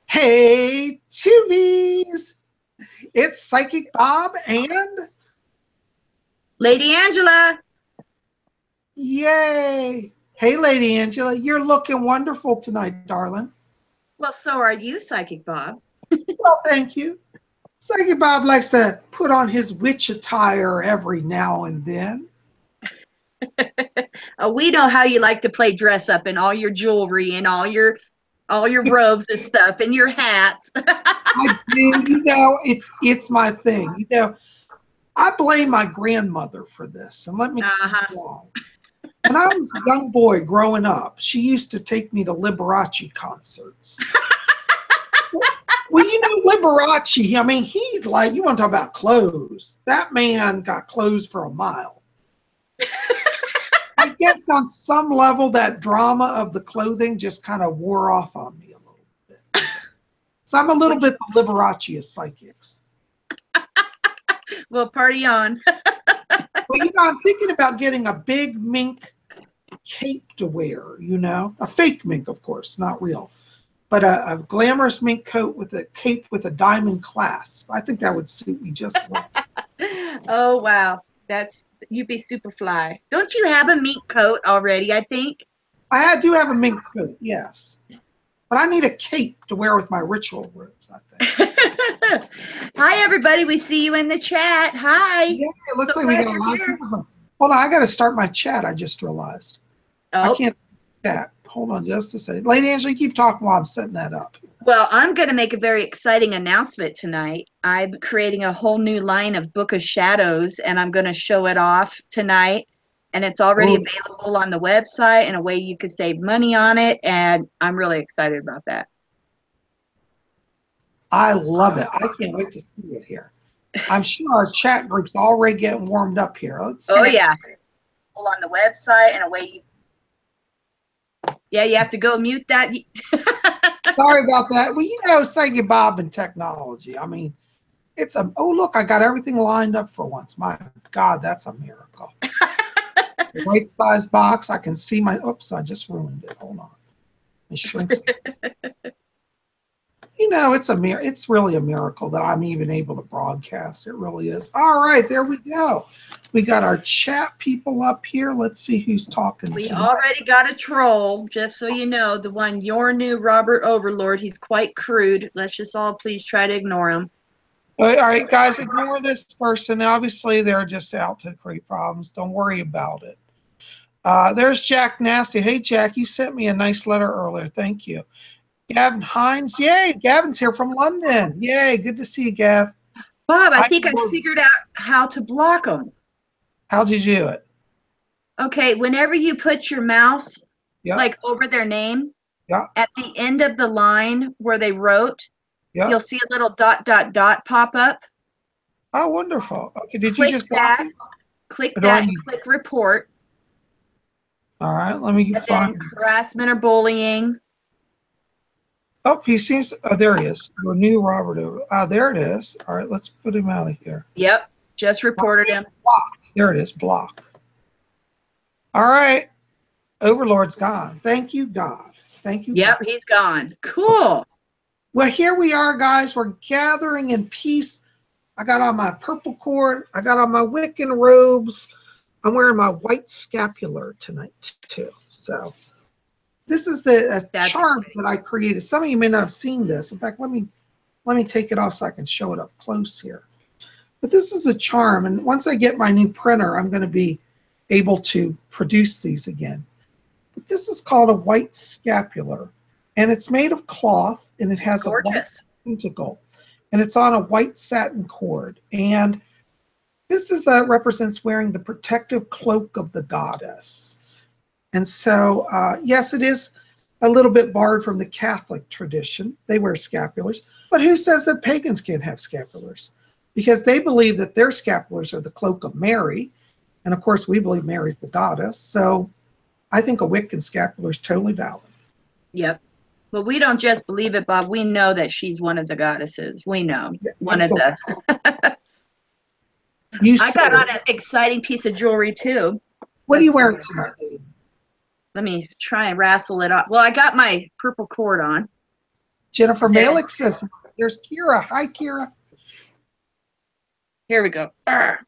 Hey, Tubies! It's Psychic Bob and Lady Angela. yay! Hey, Lady Angela, you're looking wonderful tonight, darling. Well, so are you, Psychic Bob. Well, thank you. Psychic Bob likes to put on his witch attire every now and then. We know how you like to play dress up in all your jewelry and all your robes and stuff and your hats. I do, it's my thing. I blame my grandmother for this, and let me tell you why. When I was a young boy growing up, she used to take me to Liberace concerts. Well, Liberace, I mean, he's like, you want to talk about clothes. That man got clothes for a mile. I guess on some level, that drama of the clothing just kind of wore off on me a little bit. So I'm a little bit the Liberace of psychics. Well, party on. Well, I'm thinking about getting a big mink cape to wear, a fake mink, of course, not real, but a glamorous mink coat with a cape with a diamond clasp. I think that would suit me just well. Oh, wow. You'd be super fly. Don't you have a mink coat already, I think? I do have a mink coat, yes. But I need a cape to wear with my ritual robes, I think. Hi, everybody. We see you in the chat. Hi. Yeah, it looks like we got a lot of people. Hold on, I got to start my chat, I just realized. I can't chat. Hold on just a second. Lady Angela, you keep talking while I'm setting that up. Well, I'm going to make a very exciting announcement tonight. I'm creating a whole new line of Book of Shadows, and I'm going to show it off tonight. And it's already available on the website in a way you can save money on it. And I'm really excited about that. I love it. I can't wait to see it here. I'm sure our chat group's already getting warmed up here. Let's see. Oh, yeah. On the website in a way you have to go mute that. Sorry about that. Well, Psychic Bob and technology. I mean, look, I got everything lined up for once. My God, that's a miracle. The right size box. I can see oops, I just ruined it. Hold on. It shrinks. It's really a miracle that I'm even able to broadcast. It really is. All right, there we go. We got our chat people up here. Let's see who's talking. We already got a troll, just so you know. The one, your new Robert Overlord. He's quite crude. Let's just all please try to ignore him. All right, guys, ignore this person. Obviously, they're just out to create problems. Don't worry about it. There's Jack Nasty. Hey, Jack, you sent me a nice letter earlier. Thank you. Gavin Hines. Yay, Gavin's here from London. Yay, good to see you, Gav. Bob, I think I figured out how to block them. How did you do it? Okay, whenever you put your mouse like over their name, at the end of the line where they wrote, you'll see a little ... pop up. Oh, wonderful. Okay, did you just block it? Click that and click report. All right, let me find harassment or bullying. Oh, he seems to, there he is. Your new Robert. There it is. All right, let's put him out of here. Yep, just reported him. Block. There it is, block. All right, Overlord's gone. Thank you, God. Thank you, Yep, God. he's gone. Cool. Well, here we are, guys. We're gathering in peace. I got on my purple cord. I got on my Wiccan robes. I'm wearing my white scapular tonight, too. So this is the charm that I created. Some of you may not have seen this. In fact, let me take it off so I can show it up close here. But this is a charm, and once I get my new printer, I'm going to be able to produce these again. But this is called a white scapular, and it's made of cloth, and it has a white pentacle, and it's on a white satin cord. And this is represents wearing the protective cloak of the goddess. And so, yes, it is a little bit borrowed from the Catholic tradition. They wear scapulars. But who says that pagans can't have scapulars? Because they believe that their scapulars are the cloak of Mary. And, of course, we believe Mary's the goddess. So I think a Wiccan scapular is totally valid. Yep. But we don't just believe it, Bob. We know that she's one of the goddesses. We know. One of the... I got on an exciting piece of jewelry, too. What are you wearing tonight, lady? Let me try and wrestle it up. Well, I got my purple cord on. Jennifer Malik says, there's Kira. Hi, Kira. Here we go.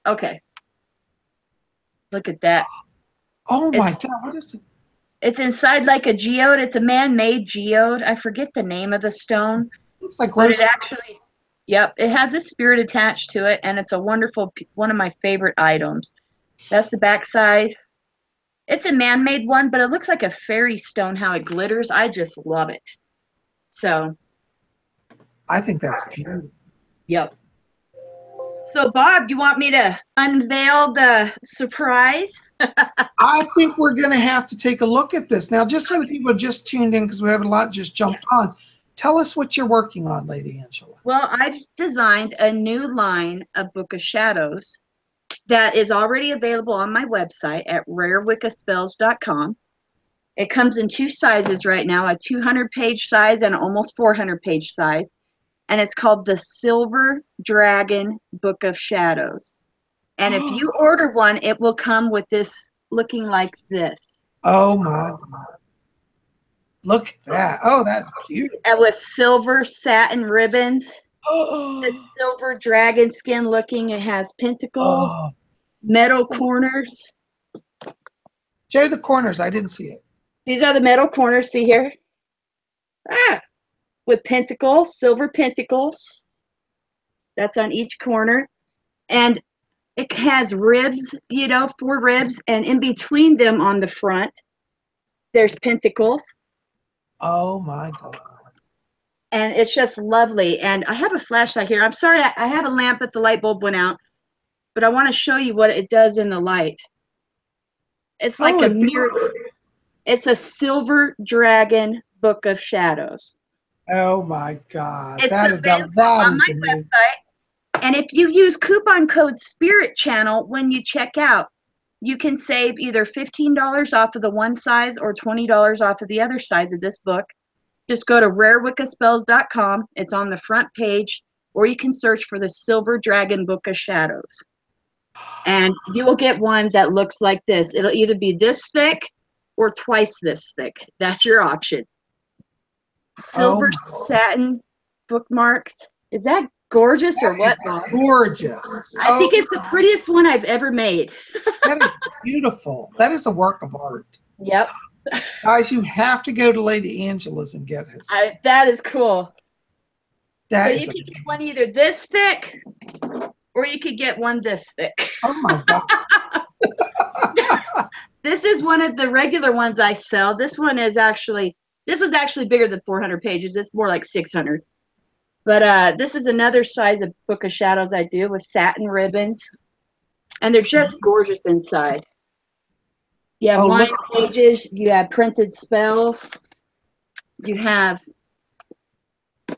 Okay. Look at that. Oh my God, what is it? It's inside like a geode. It's a man-made geode. I forget the name of the stone. Looks like but rose. it actually, yep, it has a spirit attached to it, and it's a wonderful, one of my favorite items. That's the backside. It's a man-made one, but it looks like a fairy stone, how it glitters. I just love it. So. I think that's beautiful. Yep. So, Bob, you want me to unveil the surprise? I think we're going to have to take a look at this. Now, just for the people who just tuned in, because we have a lot just jumped on, tell us what you're working on, Lady Angela. Well, I've designed a new line of Book of Shadows that is already available on my website at rarewiccaspells.com. It comes in 2 sizes right now, a 200-page size and an almost 400-page size. And it's called the Silver Dragon Book of Shadows. And if you order one, it will come with this looking like this. Oh my God. Look at that. Oh, that's beautiful. And with silver satin ribbons. Oh. The silver dragon skin looking. It has pentacles, metal corners. Show the corners. I didn't see it. These are the metal corners. See here? With pentacles, silver pentacles. That's on each corner. And it has ribs, 4 ribs, and in between them on the front, there's pentacles. Oh my God. And it's just lovely. And I have a flashlight here. I'm sorry, I have a lamp, but the light bulb went out. But I want to show you what it does in the light. It's like a mirror. It's a Silver Dragon Book of Shadows. Oh my God. It's that available is on my amazing. website. And if you use coupon code Spirit Channel when you check out, you can save either $15 off of the one size or $20 off of the other size of this book. Just go to rarewiccaspells.com. It's on the front page, or you can search for the Silver Dragon Book of Shadows. And you will get one that looks like this. It'll either be this thick or twice this thick. That's your options. Silver satin bookmarks. Is that gorgeous or what, Bob? Gorgeous. I think it's the prettiest one I've ever made. That is beautiful. That is a work of art. Yep. Guys, you have to go to Lady Angela's and get his. That is cool. That but you can get one either this thick or you could get one this thick. Oh my God. This is one of the regular ones I sell. This was actually bigger than 400 pages. It's more like 600. But this is another size of Book of Shadows I do with satin ribbons. And they're just gorgeous inside. You have line pages. You have printed spells. You have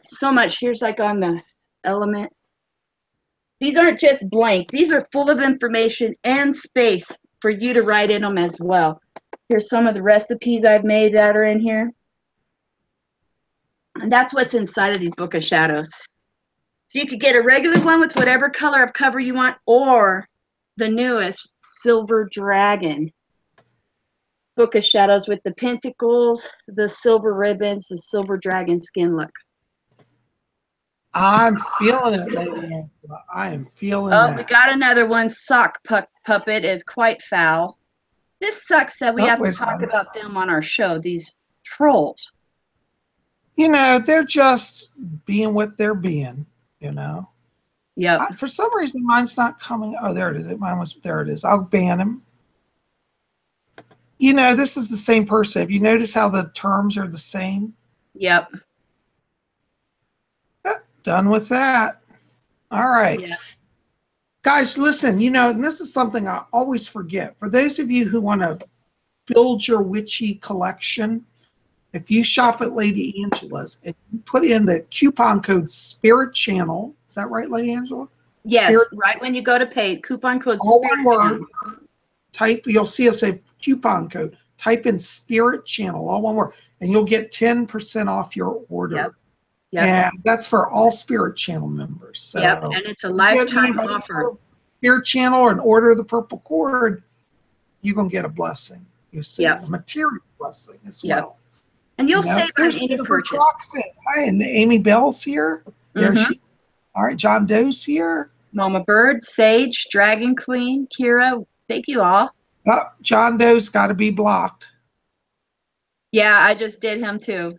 so much. Here's like on the elements. These aren't just blank. These are full of information and space for you to write in them as well. Here's some of the recipes I've made that are in here. And that's what's inside of these Book of Shadows. So you could get a regular one with whatever color of cover you want, or the newest Silver Dragon Book of Shadows with the pentacles, the silver ribbons, the silver dragon skin look. I'm feeling it, Lady Angela. I am feeling that. We got another one. Sock Puppet is quite foul. This sucks that we have to talk about them on our show, these trolls. They're just being what they're being, Yep. For some reason, mine's not coming. Oh, there it is. There it is. I'll ban him. This is the same person. Have you noticed how the terms are the same? Yep. Done with that. All right. Yeah. Guys, listen, and this is something I always forget. For those of you who want to build your witchy collection, if you shop at Lady Angela's and you put in the coupon code Spirit Channel, is that right, Lady Angela? Yes, right when you go to pay, coupon code all Spirit one word. You'll see us say coupon code. Type in Spirit Channel, all one word, and you'll get 10% off your order. Yep. And that's for all Spirit Channel members. So and it's a lifetime offer. Spirit Channel and order the purple cord, you're going to get a blessing. You see, Yep. a material blessing as Yep. well. And you'll You know, save on there's any Jennifer purchase. Croxton. Hi, and Amy Bell's here. There's she. All right, John Doe's here. Mama Bird, Sage, Dragon Queen, Kira. Thank you all. John Doe's got to be blocked. Yeah, I just did him too.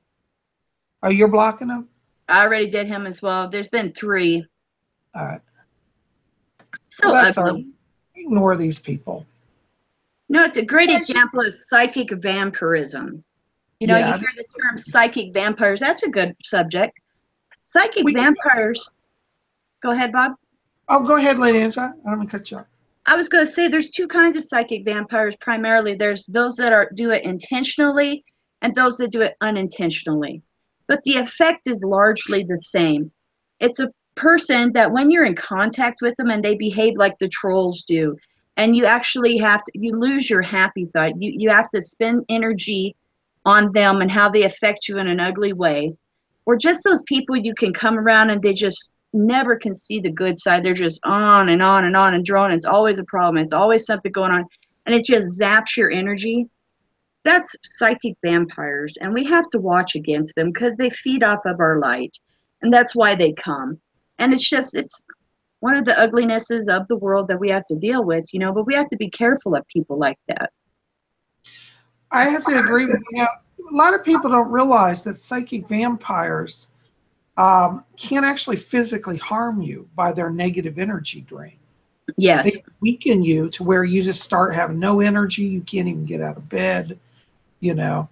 Oh, you're blocking him? I already did him as well. There's been 3. All right. So well, that's ugly. Ignore these people. No, it's a great example of psychic vampirism. You know, Yeah. you hear the term psychic vampires. That's a good subject. Psychic vampires. Go ahead, Bob. Oh, go ahead, Lady Angela. I don't want to cut you off. I was going to say there's 2 kinds of psychic vampires primarily. There's those that do it intentionally and those that do it unintentionally. But the effect is largely the same. It's a person that when you're in contact with them and they behave like the trolls do, and you actually you lose your happy thought. You have to spend energy on them and how they affect you in an ugly way. Or just those people you can come around and they just never can see the good side. They're just on and on and on and drawn. It's always a problem. It's always something going on. And it just zaps your energy. That's psychic vampires. And we have to watch against them because they feed off of our light. And that's why they come. And it's one of the uglinesses of the world that we have to deal with, you know, but we have to be careful of people like that. I have to agree with you. A lot of people don't realize that psychic vampires can actually physically harm you by their negative energy drain. Yes. They weaken you to where you just start having no energy. You can't even get out of bed, you know.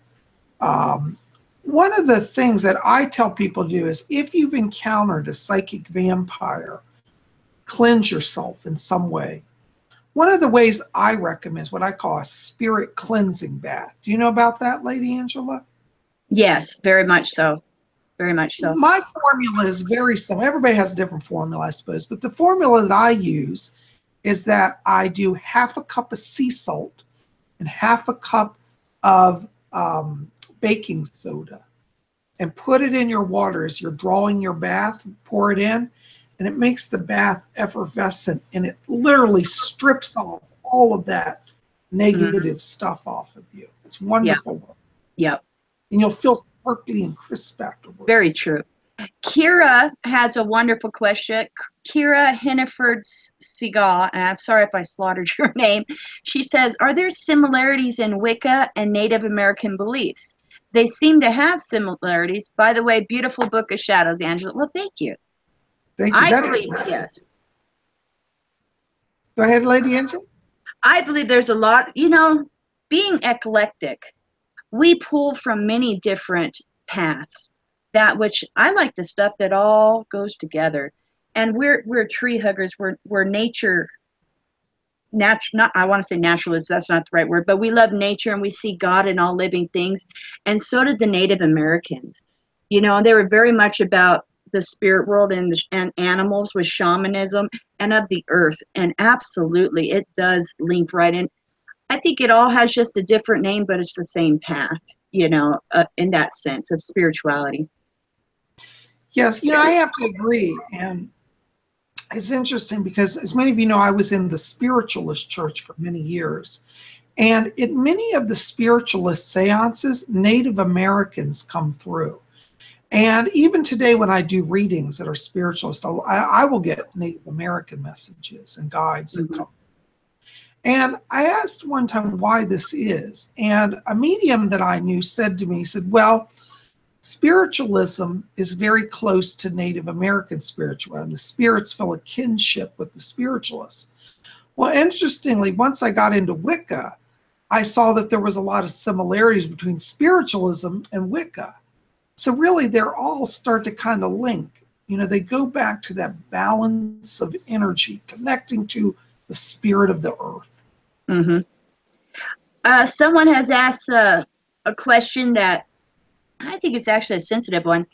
One of the things that I tell people to do is if you've encountered a psychic vampire, cleanse yourself in some way. One of the ways I recommend is what I call a spirit cleansing bath. Do you know about that, Lady Angela? Yes, very much so. Very much so. My formula is very simple. Everybody has a different formula, I suppose. But the formula that I use is that I do half a cup of sea salt and half a cup of baking soda and put it in your water as you're drawing your bath, pour it in, and it makes the bath effervescent and it literally strips off all of that negative stuff off of you. It's wonderful. Yep. And you'll feel sparkly and crisp afterwards. Very true. Kira has a wonderful question. Kira Henneford Seagal, and I'm sorry if I slaughtered your name. She says, are there similarities in Wicca and Native American beliefs? They seem to have similarities. By the way, beautiful book of shadows, Angela. Well, thank you. Thank you. I believe, yes. Go ahead, Lady Angela. I believe there's a lot, you know, being eclectic, we pull from many different paths. That which I like the stuff that all goes together. And we're tree huggers. We're nature not I want to say naturalists, that's not the right word, but we love nature and we see God in all living things. And so did the Native Americans. You know, they were very much about the spirit world and animals with shamanism and of the earth. And absolutely, it does link right in. I think it all has just a different name, but it's the same path, you know, in that sense of spirituality. Yes, you know, I have to agree. And it's interesting because, as many of you know, I was in the spiritualist church for many years. And in many of the spiritualist seances, Native Americans come through. And even today, when I do readings that are spiritualist, I will get Native American messages and guides that come. And I asked one time why this is. And a medium that I knew said to me, he said, well, spiritualism is very close to Native American spirituality. The spirits feel a kinship with the spiritualists. Well, interestingly, once I got into Wicca, I saw that there was a lot of similarities between spiritualism and Wicca. So really, they're all start to kind of link. You know, they go back to that balance of energy, connecting to the spirit of the earth. Someone has asked a question that I think it's actually a sensitive one.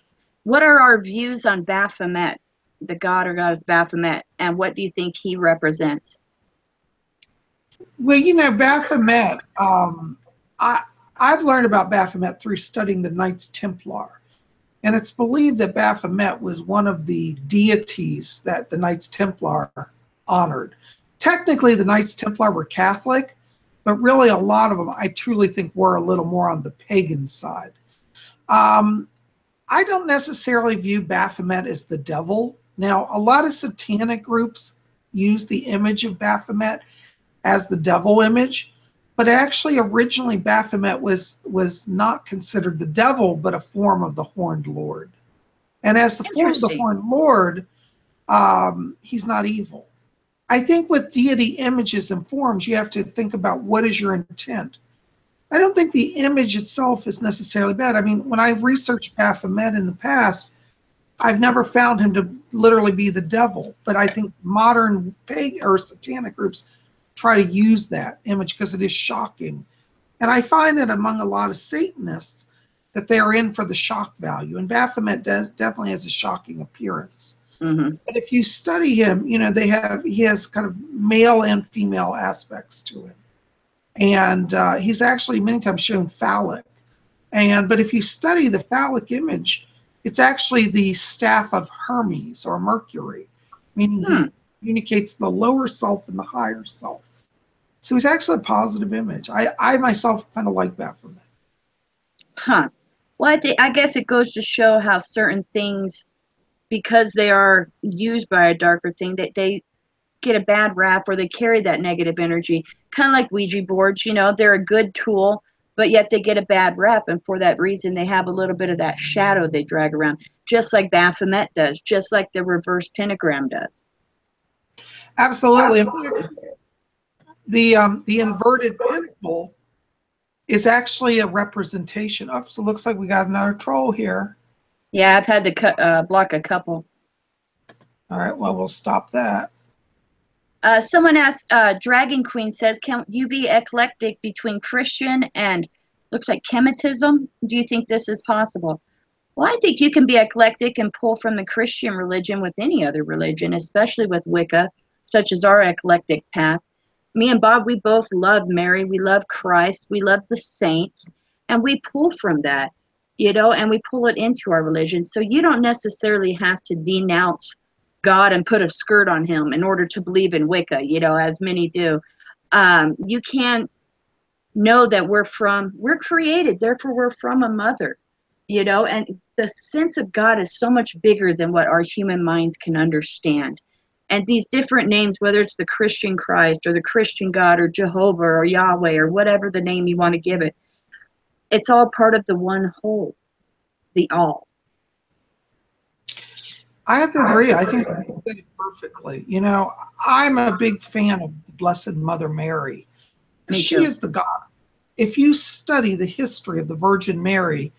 What are our views on Baphomet, the god or goddess Baphomet, and what do you think he represents? Well, you know, Baphomet, I've learned about Baphomet through studying the Knights Templar. And it's believed that Baphomet was one of the deities that the Knights Templar honored. Technically, the Knights Templar were Catholic, but really a lot of them I truly think were a little more on the pagan side. I don't necessarily view Baphomet as the devil. Now, a lot of satanic groups use the image of Baphomet as the devil image, but actually originally Baphomet was not considered the devil, but a form of the Horned Lord. And as the form of the Horned Lord, he's not evil. I think with deity images and forms, you have to think about what is your intent. I don't think the image itself is necessarily bad. I mean, when I've researched Baphomet in the past, I've never found him to literally be the devil. But I think modern pagan or satanic groups try to use that image because it is shocking. And I find that among a lot of Satanists that they are in for the shock value. And Baphomet definitely has a shocking appearance. Mm-hmm. But if you study him, you know, he has kind of male and female aspects to him. And he's actually many times shown phallic. But if you study the phallic image, it's actually the staff of Hermes or Mercury, meaning he communicates the lower self and the higher self. So he's actually a positive image. I myself kind of like Baphomet. Huh. Well, I guess it goes to show how certain things, because they are used by a darker thing, that they get a bad rap or they carry that negative energy. Kind of like Ouija boards, you know, they're a good tool, but yet they get a bad rap. And for that reason, they have a little bit of that shadow they drag around, just like Baphomet does, just like the reverse pentagram does. Absolutely. In fact, the inverted pentacle is actually a representation. Oh, so it looks like we got another troll here. Yeah, I've had to block a couple. All right, well, we'll stop that. Someone asked, Dragon Queen says, can you be eclectic between Christian and looks like Chemitism? Do you think this is possible? Well, I think you can be eclectic and pull from the Christian religion with any other religion, especially with Wicca, such as our eclectic path. Me and Bob, we both love Mary, we love Christ, we love the saints, and we pull from that, you know, and we pull it into our religion. So you don't necessarily have to denounce God and put a skirt on him in order to believe in Wicca, you know, as many do. You can know that we're created, therefore we're from a mother, you know, and the sense of God is so much bigger than what our human minds can understand. And these different names, whether it's the Christian Christ or the Christian God or Jehovah or Yahweh or whatever the name you want to give it, it's all part of the one whole, the all. I have to agree. I think you said it perfectly. You know, I'm a big fan of the Blessed Mother Mary. She is the God. If you study the history of the Virgin Mary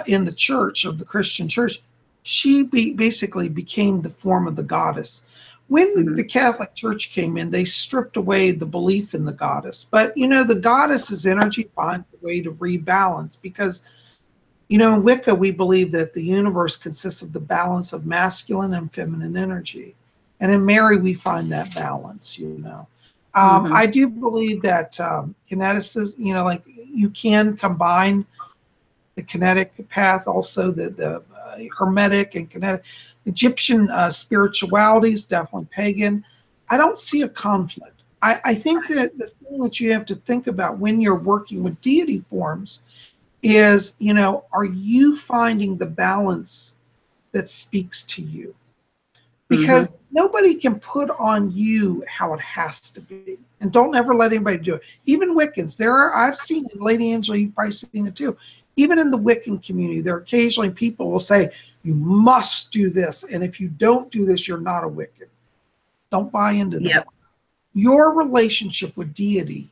in the church, of the Christian church, she basically became the form of the goddess. When the Catholic Church came in, they stripped away the belief in the goddess. But, you know, the goddess's energy finds a way to rebalance because, you know, in Wicca, we believe that the universe consists of the balance of masculine and feminine energy. And in Mary, we find that balance, you know. I do believe that kineticists, you know, like you can combine the kinetic path, also the hermetic and kinetic. Egyptian spirituality is definitely pagan. I don't see a conflict. I think that the thing that you have to think about when you're working with deity forms is, you know, are you finding the balance that speaks to you? Because nobody can put on you how it has to be. And don't ever let anybody do it. Even Wiccans, I've seen it, Lady Angela, you've probably seen it too. Even in the Wiccan community, there occasionally people will say, you must do this. And if you don't do this, you're not a Wiccan. Don't buy into that. Your relationship with deity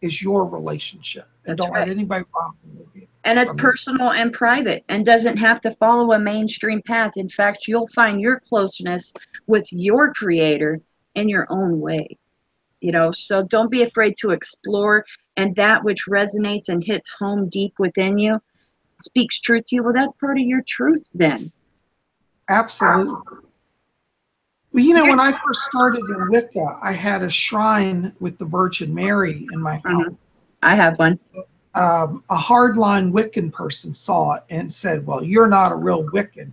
is your relationship. And don't let anybody rob you. And it's personal and private and doesn't have to follow a mainstream path. In fact, you'll find your closeness with your creator in your own way. You know, so don't be afraid to explore, and that which resonates and hits home deep within you, speaks truth to you. Well, that's part of your truth then. Absolutely. Well, you know, when I first started in Wicca, I had a shrine with the Virgin Mary in my home. I have one. A hardline Wiccan person saw it and said, well, you're not a real Wiccan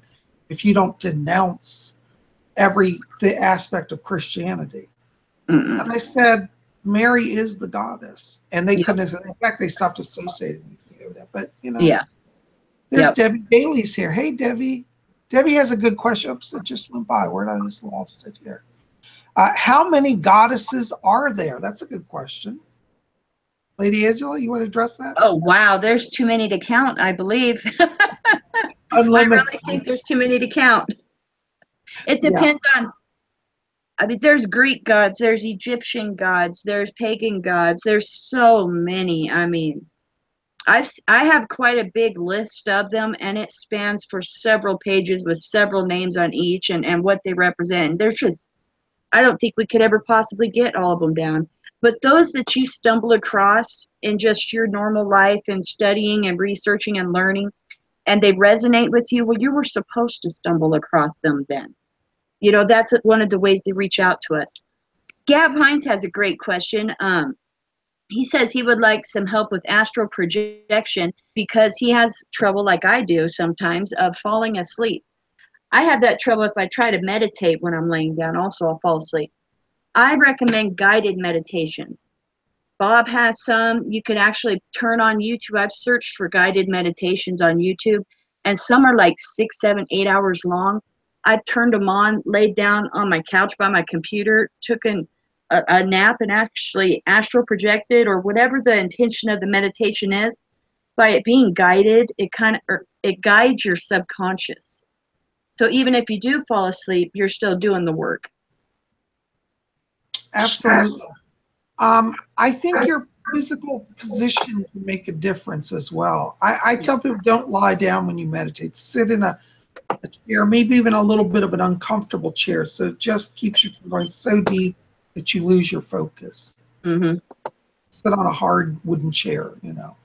if you don't denounce the aspect of Christianity. And I said, Mary is the goddess, and they Yep. couldn't. In fact, they stopped associating me with that. But Yeah. there's Yep. Debbie Bailey's here. Hey, Debbie. Debbie has a good question. Oops, it just went by. Where did I just lost it here? How many goddesses are there? That's a good question. Lady Angela, you want to address that? Oh, wow. There's too many to count, I believe. Unlimited. I really think there's too many to count. It depends on, I mean, there's Greek gods, there's Egyptian gods, there's pagan gods. There's so many. I mean, I have quite a big list of them, and it spans for several pages with several names on each and what they represent. And there's just, I don't think we could ever possibly get all of them down. But those that you stumble across in just your normal life and studying and researching and learning, and they resonate with you, well, you were supposed to stumble across them then. You know, that's one of the ways they reach out to us. Gab Hines has a great question. He says he would like some help with astral projection because he has trouble, like I do sometimes, of falling asleep. I have that trouble if I try to meditate when I'm laying down. Also, I'll fall asleep. I recommend guided meditations. Bob has some. You can actually turn on YouTube. I've searched for guided meditations on YouTube, and some are like 6, 7, 8 hours long. I turned them on, laid down on my couch by my computer, took a nap, and actually astral projected, or whatever the intention of the meditation is. By it being guided, it guides your subconscious. So even if you do fall asleep, you're still doing the work. Absolutely. I think your physical position can make a difference as well. I tell people, don't lie down when you meditate. Sit in a chair, maybe even a little bit of an uncomfortable chair, so it just keeps you from going so deep that you lose your focus. Mm-hmm. Sit on a hard wooden chair, you know.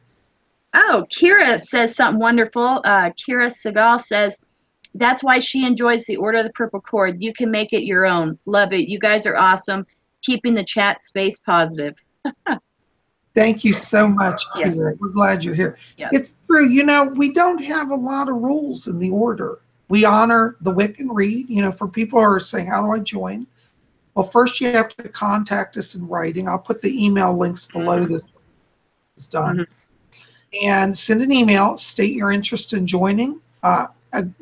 Oh, Kira says something wonderful. Kira Segal says, that's why she enjoys the Order of the Purple Cord. You can make it your own. Love it. You guys are awesome. Keeping the chat space positive. Thank you so much, Yeah. Kira. We're glad you're here. Yeah. It's true. You know, we don't have a lot of rules in the order. We honor the Wiccan Read. You know, for people who are saying, how do I join? Well, first you have to contact us in writing. I'll put the email links below this is done. Mm-hmm. And send an email, state your interest in joining,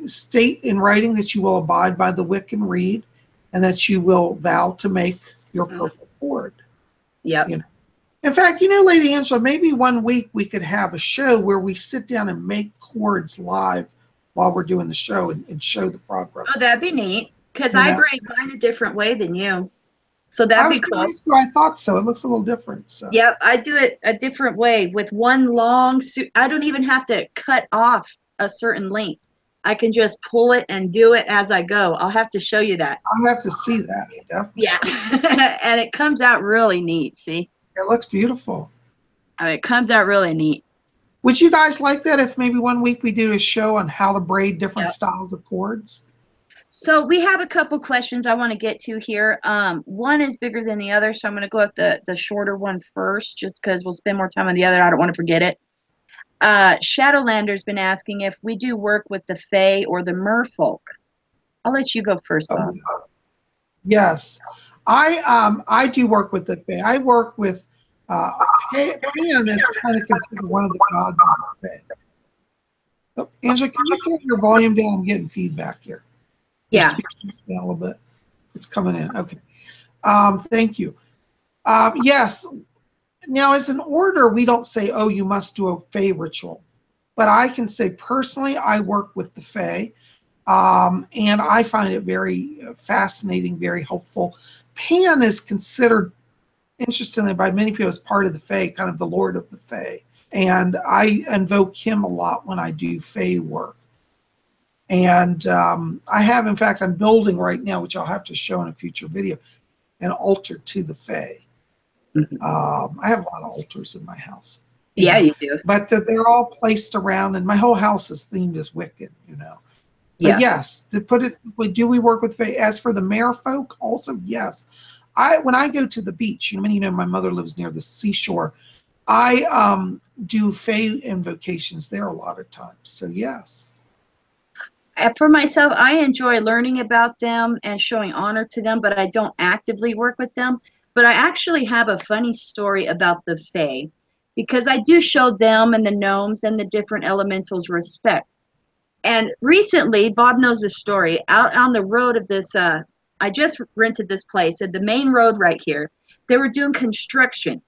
state in writing that you will abide by the Wiccan Read and that you will vow to make your purple cord. Yep. You know? In fact, you know, Lady Angela, maybe one week we could have a show where we sit down and make cords live while we're doing the show and show the progress. Oh, that'd be neat. Because I break mine a different way than you. So that'd be cool. I thought so. It looks a little different. So. Yep, I do it a different way with one long I don't even have to cut off a certain length. I can just pull it and do it as I go. I'll have to show you that. I'll have to see that. Definitely. Yeah. And it comes out really neat, see? It looks beautiful. I mean, it comes out really neat. Would you guys like that if maybe one week we do a show on how to braid different styles of cords? So we have a couple questions I want to get to here. One is bigger than the other, so I'm going to go with the shorter one first, just because we'll spend more time on the other. I don't want to forget it. Shadowlander's been asking if we do work with the Fae or the Merfolk. I'll let you go first, Bob. Yes, I do work with the Fae. I work with Pan is kind of considered one of the gods of the Fae. Oh, Angela, can you turn your volume down? I'm getting feedback here. Yeah. Down a little bit. It's coming in. Okay. Thank you. Yes. Now, as an order, we don't say, oh, you must do a Fae ritual. But I can say personally, I work with the Fae. And I find it very fascinating, very helpful. Pan is considered, interestingly, by many people as part of the Fae, kind of the Lord of the Fae. And I invoke him a lot when I do Fae work. And I have, in fact, I'm building right now, which I'll have to show in a future video, an altar to the Fae. Mm-hmm. I have a lot of altars in my house. Yeah, you do. But they're all placed around, and my whole house is themed as Wiccan, you know. But yes, to put it simply, do we work with Fae? As for the merfolk, also, yes. When I go to the beach, you know, my mother lives near the seashore, I do Fae invocations there a lot of times. So, yes. For myself, I enjoy learning about them and showing honor to them, but I don't actively work with them. But I actually have a funny story about the Fae, because I do show them and the gnomes and the different elementals respect. And recently, Bob knows the story, out on the road of this, I just rented this place at the main road right here. They were doing construction,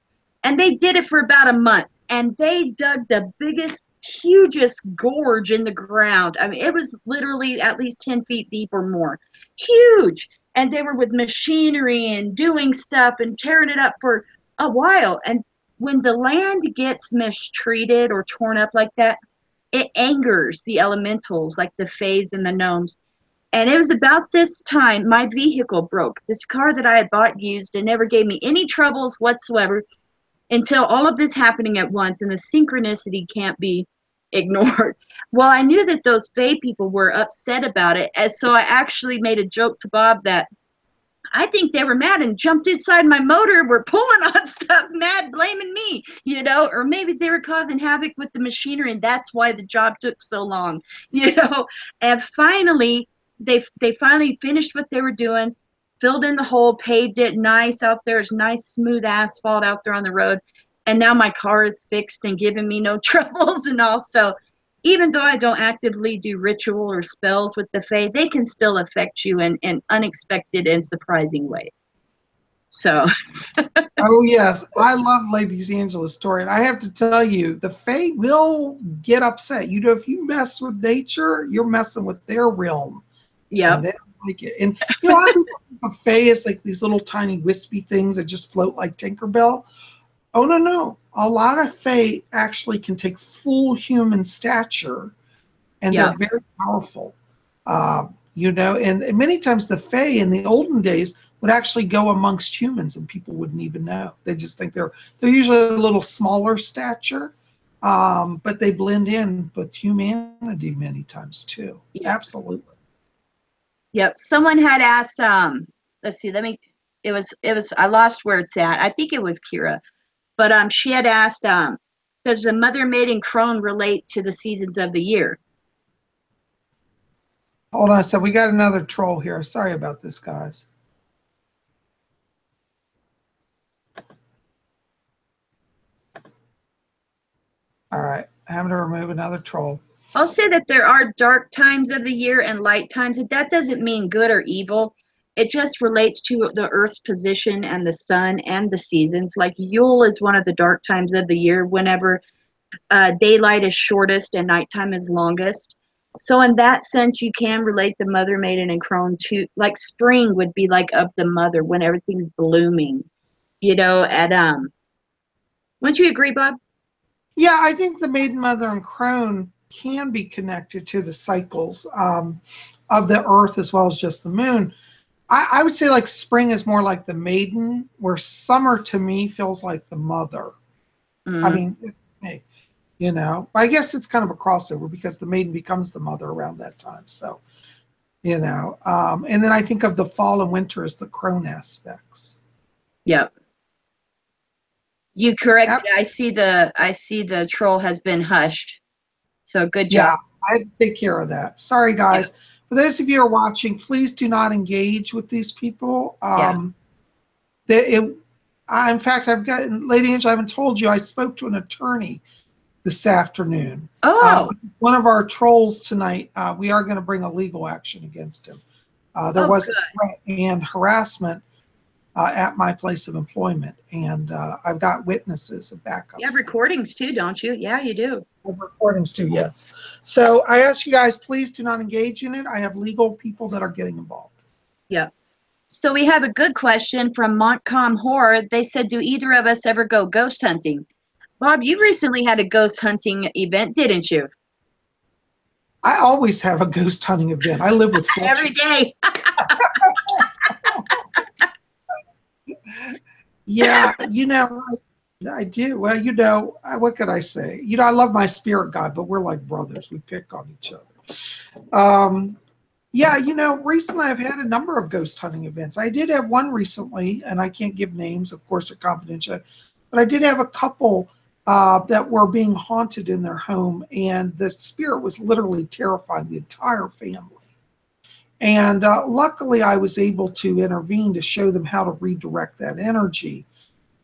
and they did it for about a month, and they dug the biggest, hugest gorge in the ground. I mean, it was literally at least 10 feet deep or more. Huge. And they were with machinery and doing stuff and tearing it up for a while. And when the land gets mistreated or torn up like that, it angers the elementals like the fays and the gnomes. And it was about this time my vehicle broke. This car that I had bought used and never gave me any troubles whatsoever, until all of this happening at once, and the synchronicity can't be ignored. Well, I knew that those Fae people were upset about it, and so I actually made a joke to Bob that I think they were mad and jumped inside my motor, were pulling on stuff, mad, blaming me, you know, or maybe they were causing havoc with the machinery, and that's why the job took so long, you know. And finally, they finally finished what they were doing, filled in the hole, paved it nice out there. It's nice, smooth asphalt out there on the road. And now my car is fixed and giving me no troubles. And also, even though I don't actively do ritual or spells with the Fae, they can still affect you in unexpected and surprising ways. So, Oh yes, I love Lady Angela's story, and I have to tell you, the Fae will get upset. You know, if you mess with nature, you're messing with their realm, yep. and they don't like it. And you know, a lot of people think of Fae as like these little tiny wispy things that just float like Tinkerbell. Oh no, no. A lot of Fae actually can take full human stature, and they're Yep. very powerful. You know, and many times the Fae in the olden days would actually go amongst humans, and people wouldn't even know. They just think they're usually a little smaller stature, but they blend in with humanity many times too. Yep. Absolutely. Yep. Someone had asked, let's see, it was, I lost where it's at. I think it was Kira, but she had asked, does the mother maiden crone relate to the seasons of the year? Hold on a second. We got another troll here. Sorry about this, guys. All right. Having to remove another troll. I'll say that there are dark times of the year and light times. That doesn't mean good or evil. It just relates to the Earth's position and the sun and the seasons. Like Yule is one of the dark times of the year, whenever daylight is shortest and nighttime is longest. So in that sense, you can relate the mother maiden and crone to, like, spring would be like of the mother when everything's blooming, you know. At wouldn't you agree, Bob? Yeah, I think the maiden, mother, and crone can be connected to the cycles of the earth as well as just the moon. I would say like spring is more like the maiden, where summer to me feels like the mother. I mean, it's me, you know. I guess it's kind of a crossover because the maiden becomes the mother around that time. So, you know, and then I think of the fall and winter as the crone aspects. Yep. You corrected. Absolutely. I see the troll has been hushed. So good job. Yeah, I take care of that. Sorry, Yeah. guys. For those of you who are watching, please do not engage with these people. Yeah. In fact, I've got, Lady Angela, I haven't told you, I spoke to an attorney this afternoon. Oh. One of our trolls tonight, we are going to bring a legal action against him. There Oh, was good. threat and harassment at my place of employment, and I've got witnesses and You have backups. recordings too, don't you? Yeah, you do. I have recordings too, yes. So I ask you guys, please do not engage in it. I have legal people that are getting involved. Yep. So we have a good question from Montcalm Horror. They said, do either of us ever go ghost hunting? Bob, you recently had a ghost hunting event, didn't you? I always have a ghost hunting event. I live with flesh. Every day. Yeah, you know, I do. Well, you know, what could I say? You know, I love my spirit guide, but we're like brothers. We pick on each other. Yeah, you know, recently I've had a number of ghost hunting events. I did have one recently, and I can't give names, of course, they're confidential, but I did have a couple that were being haunted in their home, and the spirit was literally terrifying the entire family. And luckily, I was able to intervene to show them how to redirect that energy.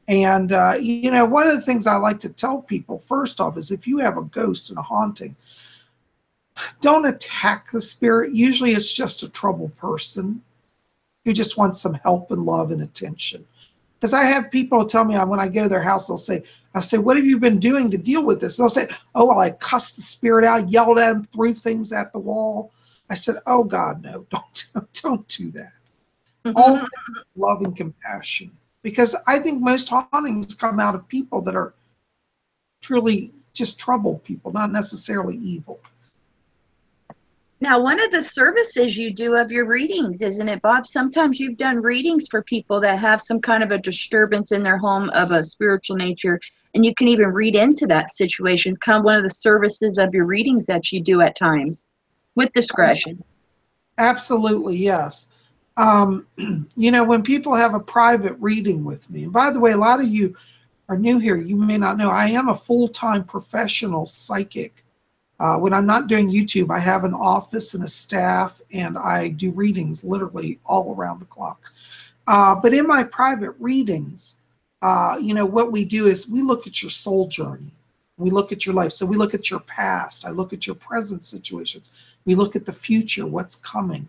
And, one of the things I like to tell people, first off, is if you have a ghost and a haunting, don't attack the spirit. Usually it's just a troubled person who just wants some help and love and attention. Because I have people tell me when I go to their house, I say, what have you been doing to deal with this? They'll say, oh, well, I cussed the spirit out, yelled at him, threw things at the wall. I said, oh God, no, don't do that. All things love and compassion. Because I think most hauntings come out of people that are truly just troubled people, not necessarily evil. Now, one of the services you do of your readings, isn't it, Bob? Sometimes you've done readings for people that have some kind of a disturbance in their home of a spiritual nature, and you can even read into that situation. It's kind of one of the services of your readings that you do at times, with discretion. Absolutely, yes. When people have a private reading with me, and by the way, a lot of you are new here, you may not know, I am a full-time professional psychic. When I'm not doing YouTube, I have an office and a staff, and I do readings literally all around the clock. But in my private readings, what we do is we look at your soul journey. We look at your life. So we look at your past. I look at your present situations. We look at the future, what's coming.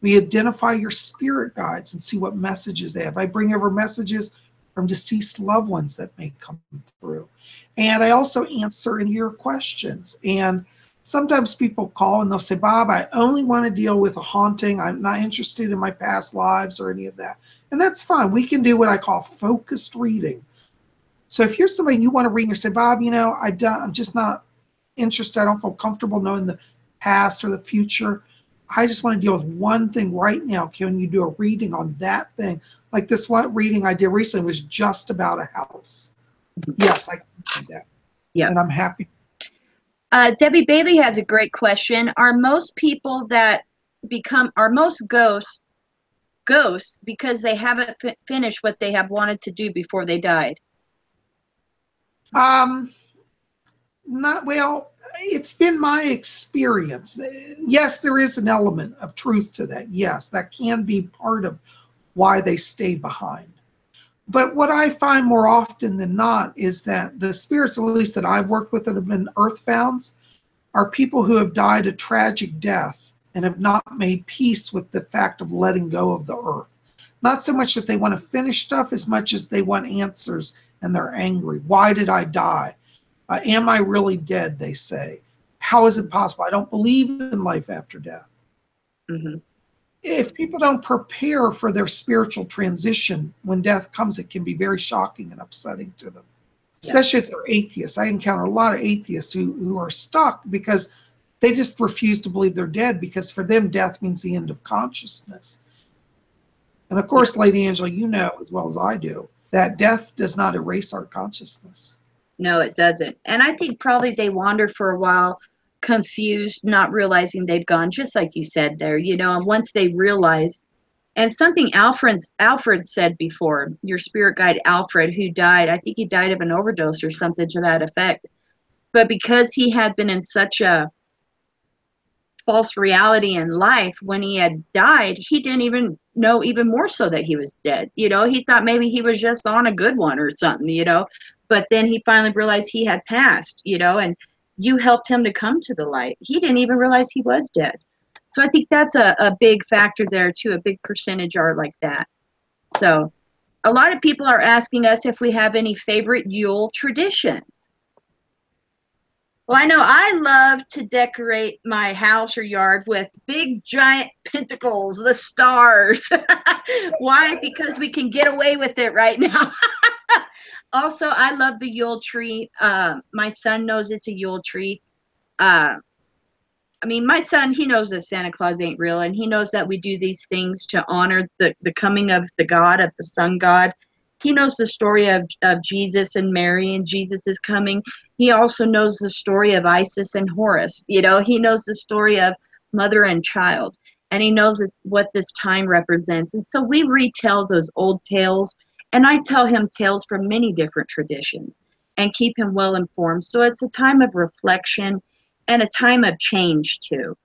We identify your spirit guides and see what messages they have. I bring over messages from deceased loved ones that may come through. And I also answer any of your questions. And sometimes people call and they'll say, Bob, I only want to deal with a haunting. I'm not interested in my past lives or any of that. And that's fine. We can do what I call focused reading. So if you're somebody and you want to read and you say, Bob, I'm just not interested. I don't feel comfortable knowing the past or the future. I just want to deal with one thing right now. Can you do a reading on that thing? Like this one reading I did recently was just about a house. Yes, I can do that. Yeah. And I'm happy. Debbie Bailey has a great question. Are most people that are most ghosts because they haven't finished what they have wanted to do before they died? Not well. It's been my experience. Yes, there is an element of truth to that. Yes, that can be part of why they stay behind. But what I find more often than not is that the spirits, at least that I've worked with that have been earthbounds, are people who have died a tragic death and have not made peace with the fact of letting go of the earth. Not so much that they want to finish stuff as much as they want answers and they're angry. Why did I die? Am I really dead, they say. How is it possible? I don't believe in life after death. Mm-hmm. If people don't prepare for their spiritual transition, when death comes, it can be very shocking and upsetting to them, especially if they're atheists. I encounter a lot of atheists who are stuck because they just refuse to believe they're dead, because for them, death means the end of consciousness. And of course, Lady Angela, you know as well as I do, that death does not erase our consciousness. No, it doesn't. And I think probably they wander for a while, confused, not realizing they've gone, just like you said there, and once they realize, and something Alfred said before, your spirit guide Alfred, who died, I think he died of an overdose or something to that effect. But because he had been in such a false reality in life, when he had died, he didn't even know, even more so, that he was dead. He thought maybe he was just on a good one or something, but then he finally realized he had passed, and you helped him to come to the light. He didn't even realize he was dead. So I think that's a big factor there too. A big percentage are like that. So a lot of people are asking us if we have any favorite Yule traditions. Well, I know I love to decorate my house or yard with big giant pentacles, the stars. Why? Because we can get away with it right now. Also, I love the Yule tree. My son knows it's a Yule tree. My son, he knows that Santa Claus ain't real, and he knows that we do these things to honor the coming of the God, of the sun god. He knows the story of Jesus and Mary and Jesus is coming. He also knows the story of Isis and Horus. He knows the story of mother and child, and he knows what this time represents. And so we retell those old tales, and I tell him tales from many different traditions and keep him well informed. So it's a time of reflection and a time of change too.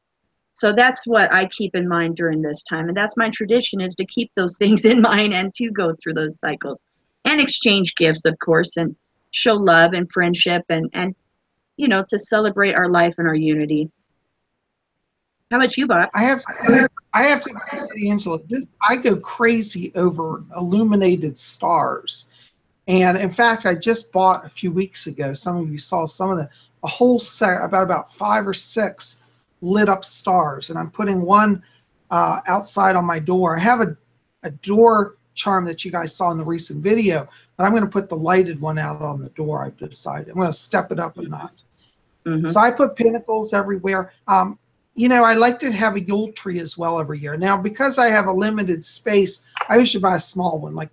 So that's what I keep in mind during this time. And that's my tradition, is to keep those things in mind and to go through those cycles and exchange gifts, of course, and show love and friendship and you know, to celebrate our life and our unity. How about you, Bob? I have to agree, Angela. I go crazy over illuminated stars. And in fact, I just bought a few weeks ago, some of you saw some of a whole set, about 5 or 6 lit up stars. And I'm putting one outside on my door. I have a door charm that you guys saw in the recent video, but I'm going to put the lighted one out on the door. I've decided I'm going to step it up a notch. Mm-hmm. So I put pinnacles everywhere. You know, I like to have a Yule tree as well every year. Now, because I have a limited space, I usually buy a small one, like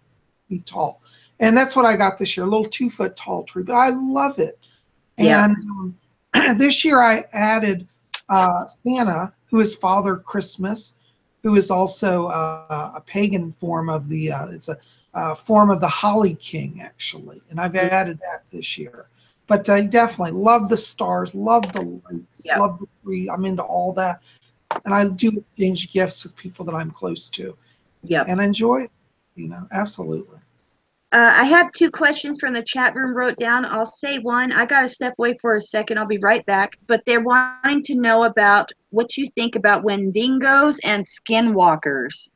feet tall. And that's what I got this year, a little 2-foot tall tree, but I love it. Yeah. And this year I added Santa, who is Father Christmas, who is also a pagan form of the, it's a form of the Holly King, actually. And I've added that this year. But I definitely love the stars, love the lights, Yep. love the tree. I'm into all that. And I do exchange gifts with people that I'm close to. Yep. And enjoy it, you know, absolutely. I have 2 questions from the chat room wrote down. I'll say one. I got to step away for a second. I'll be right back. But they're wanting to know about what you think about Wendigos and skinwalkers.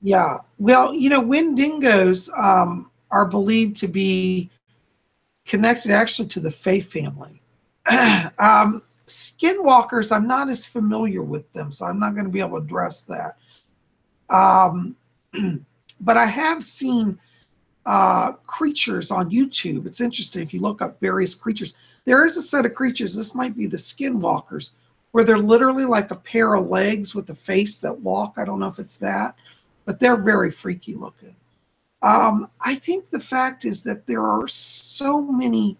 Yeah. Well, you know, Wendigos are believed to be connected actually to the Fae family. Skinwalkers, I'm not as familiar with them, so I'm not going to be able to address that. But I have seen creatures on YouTube. It's interesting if you look up various creatures. There is a set of creatures, this might be the skinwalkers, where they're literally like a pair of legs with a face that walk. I don't know if it's that, but they're very freaky looking. I think the fact is that there are so many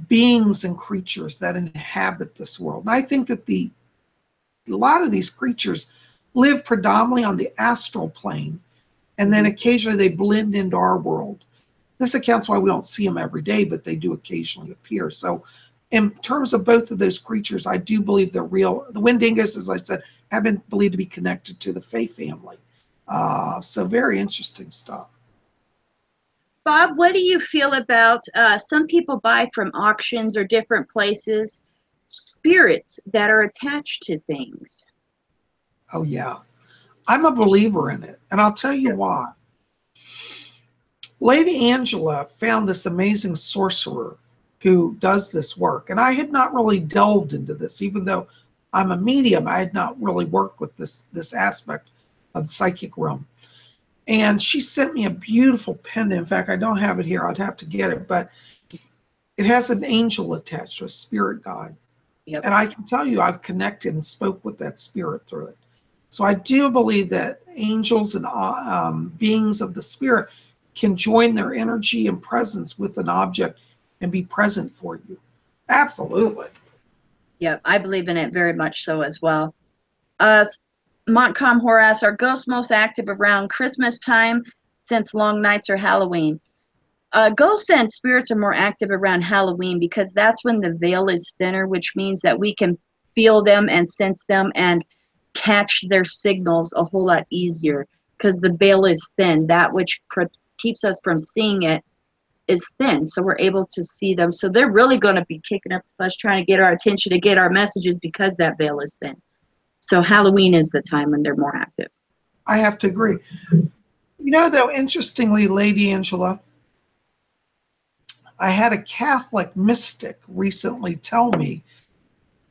beings and creatures that inhabit this world. And I think that a lot of these creatures live predominantly on the astral plane, and then occasionally they blend into our world. This accounts why we don't see them every day, but they do occasionally appear. So in terms of both of those creatures, I do believe they're real. The Wendigos, as I said, have been believed to be connected to the Fae family. So very interesting stuff. Bob, what do you feel about some people buy from auctions or different places spirits that are attached to things? Oh, yeah. I'm a believer in it, and I'll tell you why. Lady Angela found this amazing sorcerer who does this work, and I had not really delved into this, even though I'm a medium. I had not really worked with this aspect of the psychic realm. And she sent me a beautiful pendant. In fact, I don't have it here. I'd have to get it, but it has an angel attached to a spirit guide. Yep. And I can tell you, I've connected and spoke with that spirit through it. So I do believe that angels and beings of the spirit can join their energy and presence with an object and be present for you. Absolutely. Yep, I believe in it very much so as well. Montcalm Horace, are ghosts most active around Christmas time since long nights or Halloween? Ghosts and spirits are more active around Halloween because that's when the veil is thinner, which means that we can feel them and sense them and catch their signals a whole lot easier because the veil is thin. That which keeps us from seeing it is thin, so we're able to see them. So they're really going to be kicking up the fuss trying to get our attention, to get our messages, because that veil is thin. So Halloween is the time when they're more active. I have to agree. You know, though, interestingly, Lady Angela, I had a Catholic mystic recently tell me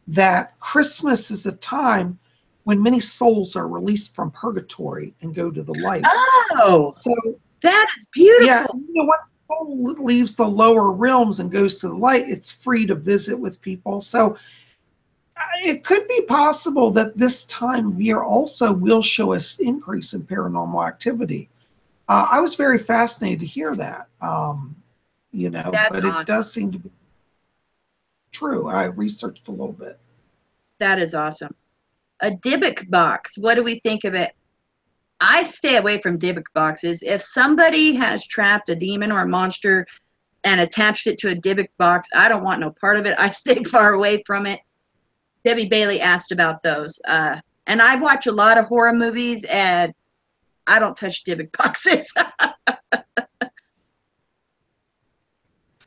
that Christmas is a time when many souls are released from purgatory and go to the light. Oh, so that is beautiful. Yeah, you know, once the soul leaves the lower realms and goes to the light, it's free to visit with people. So it could be possible that this time of year also will show us increase in paranormal activity. I was very fascinated to hear that, you know, That's but awesome. It does seem to be true. I researched a little bit. That is awesome. A Dybbuk box, what do we think of it? I stay away from Dybbuk boxes. If somebody has trapped a demon or a monster and attached it to a Dybbuk box, I don't want no part of it. I stay far away from it. Debbie Bailey asked about those. And I watch a lot of horror movies, and I don't touch Dybbuk boxes.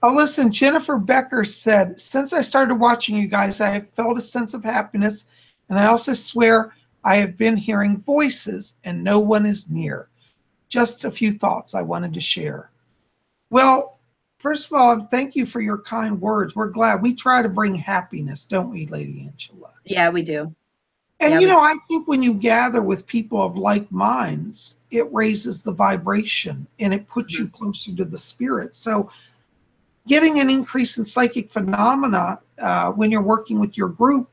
Oh, listen, Jennifer Becker said, since I started watching you guys, I have felt a sense of happiness, and I also swear I have been hearing voices and no one is near. Just a few thoughts I wanted to share. Well, first of all, thank you for your kind words. We're glad. We try to bring happiness, don't we, Lady Angela? Yeah, we do. And, Yeah, you know, I think when you gather with people of like minds, it raises the vibration and it puts you closer to the spirit. So getting an increase in psychic phenomena when you're working with your group,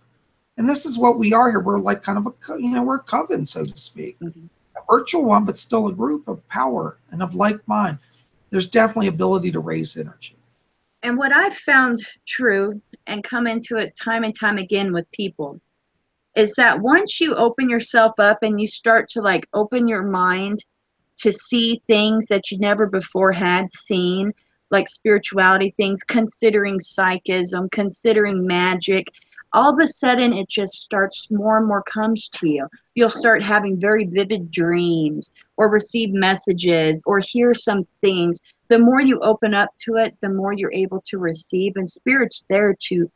and this is what we are here. We're like kind of a, you know, we're a coven, so to speak, a virtual one, but still a group of power and of like mind. There's definitely ability to raise energy. And what I've found true and come into it time and time again with people is that once you open yourself up and you start to like open your mind to see things that you never before had seen, like spirituality things, considering psychism, considering magic, all of a sudden it just starts more and more comes to you. You'll start having very vivid dreams or receive messages or hear some things. The more you open up to it, the more you're able to receive, and spirit's there to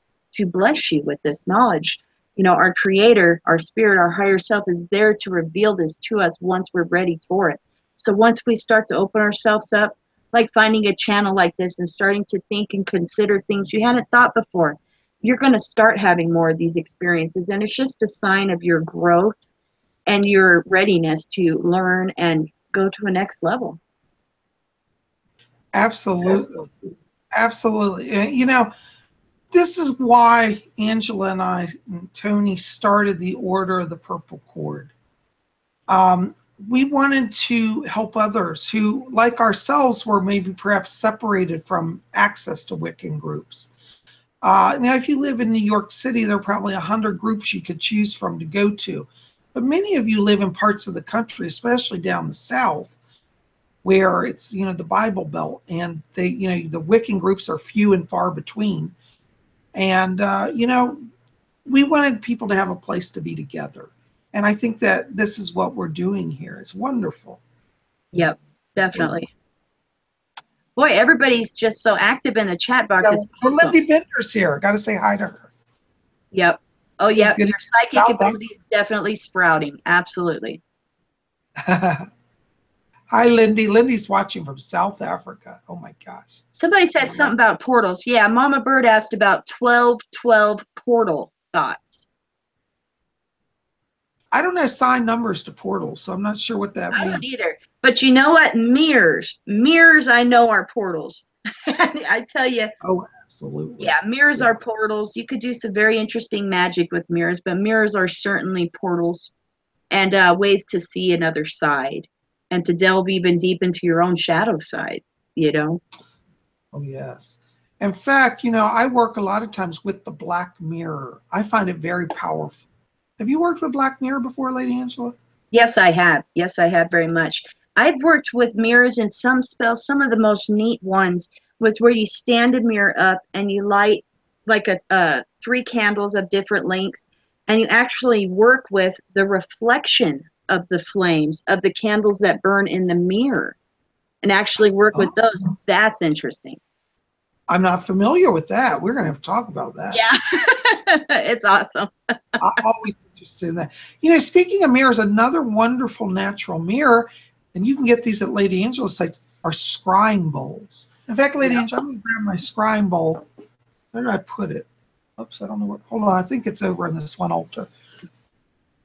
bless you with this knowledge. You know, our creator, our spirit, our higher self is there to reveal this to us once we're ready for it. So once we start to open ourselves up, like finding a channel like this and starting to think and consider things you hadn't thought before, you're going to start having more of these experiences. And it's just a sign of your growth and your readiness to learn and go to a next level. Absolutely. Absolutely. And, you know, this is why Angela and I and Tony started the Order of the Purple Cord. We wanted to help others who, like ourselves, were maybe perhaps separated from access to Wiccan groups. Now, if you live in New York City, there are probably 100 groups you could choose from to go to. But many of you live in parts of the country, especially down the South, where it's, you know, the Bible Belt, and they, you know, the Wiccan groups are few and far between. And, you know, we wanted people to have a place to be together. And I think that this is what we're doing here. It's wonderful. Yep, definitely. Boy, everybody's just so active in the chat box. Yeah, It's awesome. Lindy Bender's here. Got to say hi to her. Yep. Oh, yeah. Your psychic South ability is definitely sprouting. Absolutely. Hi, Lindy. Lindy's watching from South Africa. Oh, my gosh. Somebody said something about portals. Yeah, Mama Bird asked about 1212 portal thoughts. I don't assign numbers to portals, so I'm not sure what that means. I don't either. But you know what? Mirrors. Mirrors, I know, are portals. I tell you. Oh, absolutely. Yeah, mirrors are portals. You could do some very interesting magic with mirrors, but mirrors are certainly portals and ways to see another side and to delve even deep into your own shadow side, you know? Oh, yes. In fact, you know, I work a lot of times with the black mirror. I find it very powerful. Have you worked with black mirror before, Lady Angela? Yes, I have. Yes, I have very much. I've worked with mirrors in some spells. Some of the most neat ones was where you stand a mirror up and you light like a 3 candles of different lengths, and you actually work with the reflection of the flames of the candles that burn in the mirror and actually work with those. That's interesting. I'm not familiar with that. We're going to have to talk about that. Yeah, it's awesome. I'm always interested in that. You know, speaking of mirrors, another wonderful natural mirror, and you can get these at Lady Angela's sites, are scrying bowls. In fact, Lady Angela, I'm going to grab my scrying bowl. Where did I put it? Oops, I don't know where. Hold on, I think it's over in this one altar.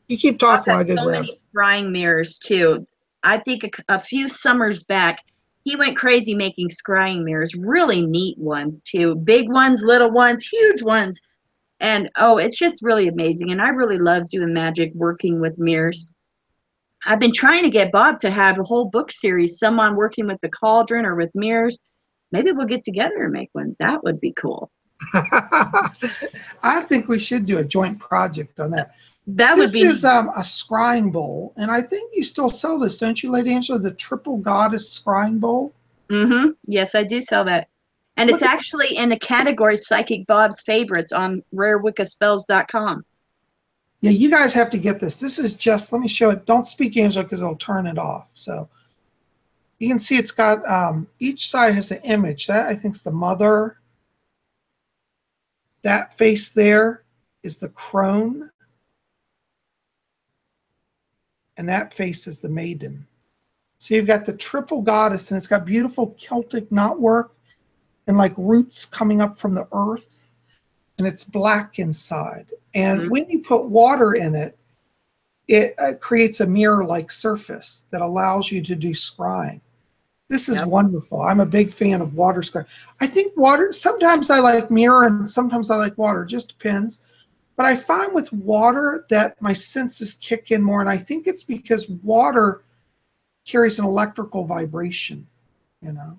You keep talking while I go grab it. Scrying mirrors too. I think a few summers back, he went crazy making scrying mirrors. Really neat ones too. Big ones, little ones, huge ones. And oh, it's just really amazing. And I really love doing magic, working with mirrors. I've been trying to get Bob to have a whole book series, someone working with the cauldron or with mirrors. Maybe we'll get together and make one. That would be cool. I think we should do a joint project on that. That would be. This is a scrying bowl, and I think you still sell this, don't you, Lady Angela? The Triple Goddess scrying bowl. Mm-hmm. Yes, I do sell that, and it's actually in the category Psychic Bob's Favorites on RareWiccaSpells.com. Yeah, you guys have to get this. This is just, let me show it. Don't speak, Angela, because it'll turn it off. So you can see it's got, each side has an image. That, I think, is the mother. That face there is the crone. And that face is the maiden. So you've got the triple goddess, and it's got beautiful Celtic knotwork and like roots coming up from the earth. And it's black inside. And when you put water in it, it creates a mirror-like surface that allows you to do scrying. This is wonderful. I'm a big fan of water scrying. I think water, sometimes I like mirror and sometimes I like water, just depends. But I find with water that my senses kick in more, and I think it's because water carries an electrical vibration, you know?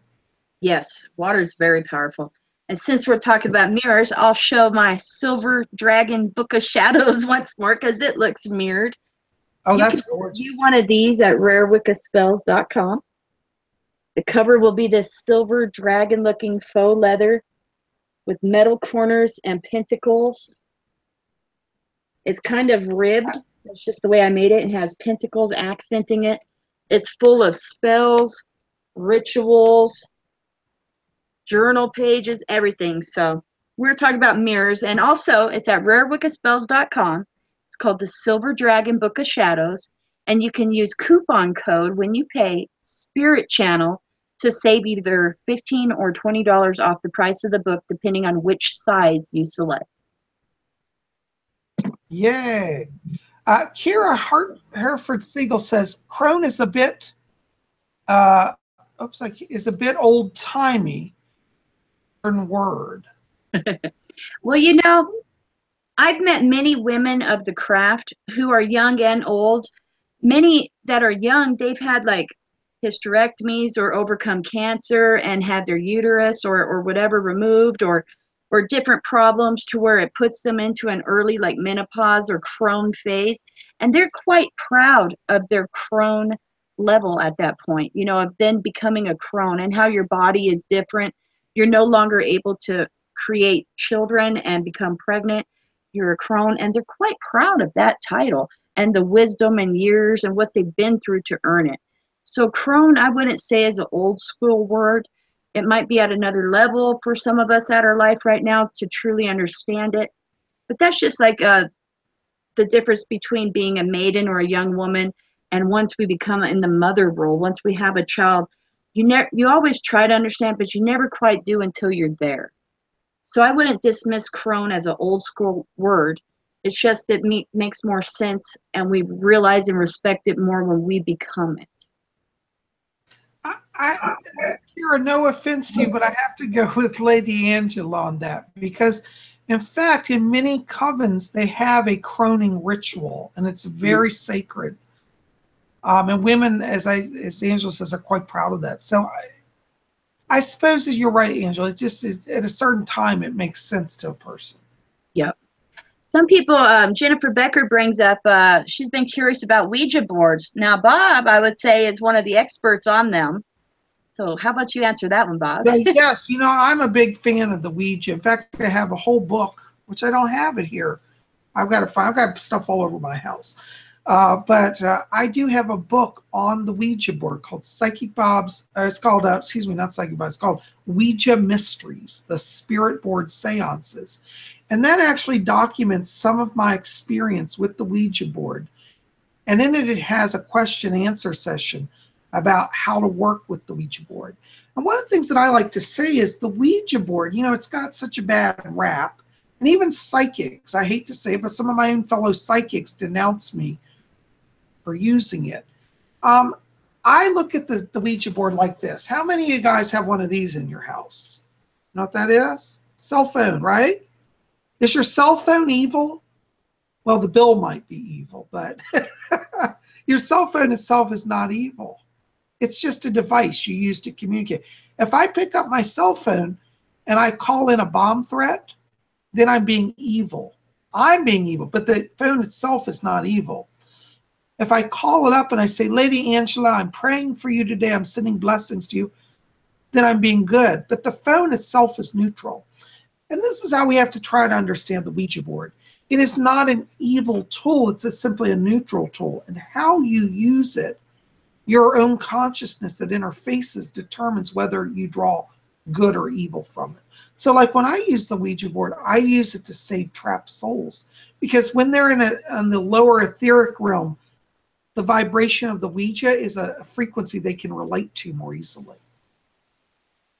Yes, water is very powerful. And since we're talking about mirrors, I'll show my Silver Dragon Book of Shadows once more because it looks mirrored. Oh, that's gorgeous. You one of these at rarewiccaspells.com. The cover will be this silver dragon-looking faux leather with metal corners and pentacles. It's kind of ribbed. That's just the way I made it. It has pentacles accenting it. It's full of spells, rituals, journal pages, everything. So we're talking about mirrors. And also, it's at rarewiccaspells.com. It's called the Silver Dragon Book of Shadows. And you can use coupon code when you pay Spirit Channel to save either $15 or $20 off the price of the book, depending on which size you select. Yay. Kira Hereford Siegel says, crone is a bit, is a bit old-timey word. Well, you know, I've met many women of the craft who are young and old. Many that are young, they've had like hysterectomies or overcome cancer and had their uterus or whatever removed or different problems to where it puts them into an early like menopause or crone phase. And they're quite proud of their crone level at that point, you know, of then becoming a crone and how your body is different. You're no longer able to create children and become pregnant. You're a crone, and they're quite proud of that title and the wisdom and years and what they've been through to earn it. So crone, I wouldn't say is an old school word. It might be at another level for some of us at our life right now to truly understand it. But that's just like the difference between being a maiden or a young woman, and once we become in the mother role, once we have a child, you always try to understand, but you never quite do until you're there. So I wouldn't dismiss crone as an old school word. It's just it makes more sense, and we realize and respect it more when we become it. Kira, no offense to you, but I have to go with Lady Angela on that because, in fact, in many covens, they have a croning ritual, and it's very sacred. And women, as Angela says, are quite proud of that. So I suppose you're right, Angela. It just is, at a certain time, it makes sense to a person. Yep. Some people, Jennifer Becker brings up, she's been curious about Ouija boards. Now, Bob, I would say, is one of the experts on them. So how about you answer that one, Bob? Well, yes, you know, I'm a big fan of the Ouija. In fact, I have a whole book, which I don't have it here. I've got stuff all over my house. But I do have a book on the Ouija board called Psychic Bob's, it's called, excuse me, not Psychic Bob, it's called Ouija Mysteries, the Spirit Board Seances. And that actually documents some of my experience with the Ouija board. And in it, it has a question-answer session about how to work with the Ouija board. And one of the things that I like to say is the Ouija board, you know, it's got such a bad rap. And even psychics, I hate to say it, but some of my own fellow psychics denounce me for using it. I look at the Ouija board like this. How many of you guys have one of these in your house? You know what that is? Cell phone, right? Is your cell phone evil? Well, the bill might be evil, but your cell phone itself is not evil. It's just a device you use to communicate. If I pick up my cell phone and I call in a bomb threat, then I'm being evil. I'm being evil, but the phone itself is not evil. If I call it up and I say, Lady Angela, I'm praying for you today, I'm sending blessings to you, then I'm being good. But the phone itself is neutral. And this is how we have to try to understand the Ouija board. It is not an evil tool. It's simply a neutral tool. And how you use it, your own consciousness that interfaces determines whether you draw good or evil from it. So like when I use the Ouija board, I use it to save trapped souls. Because when they're in the lower etheric realm, the vibration of the Ouija is a frequency they can relate to more easily.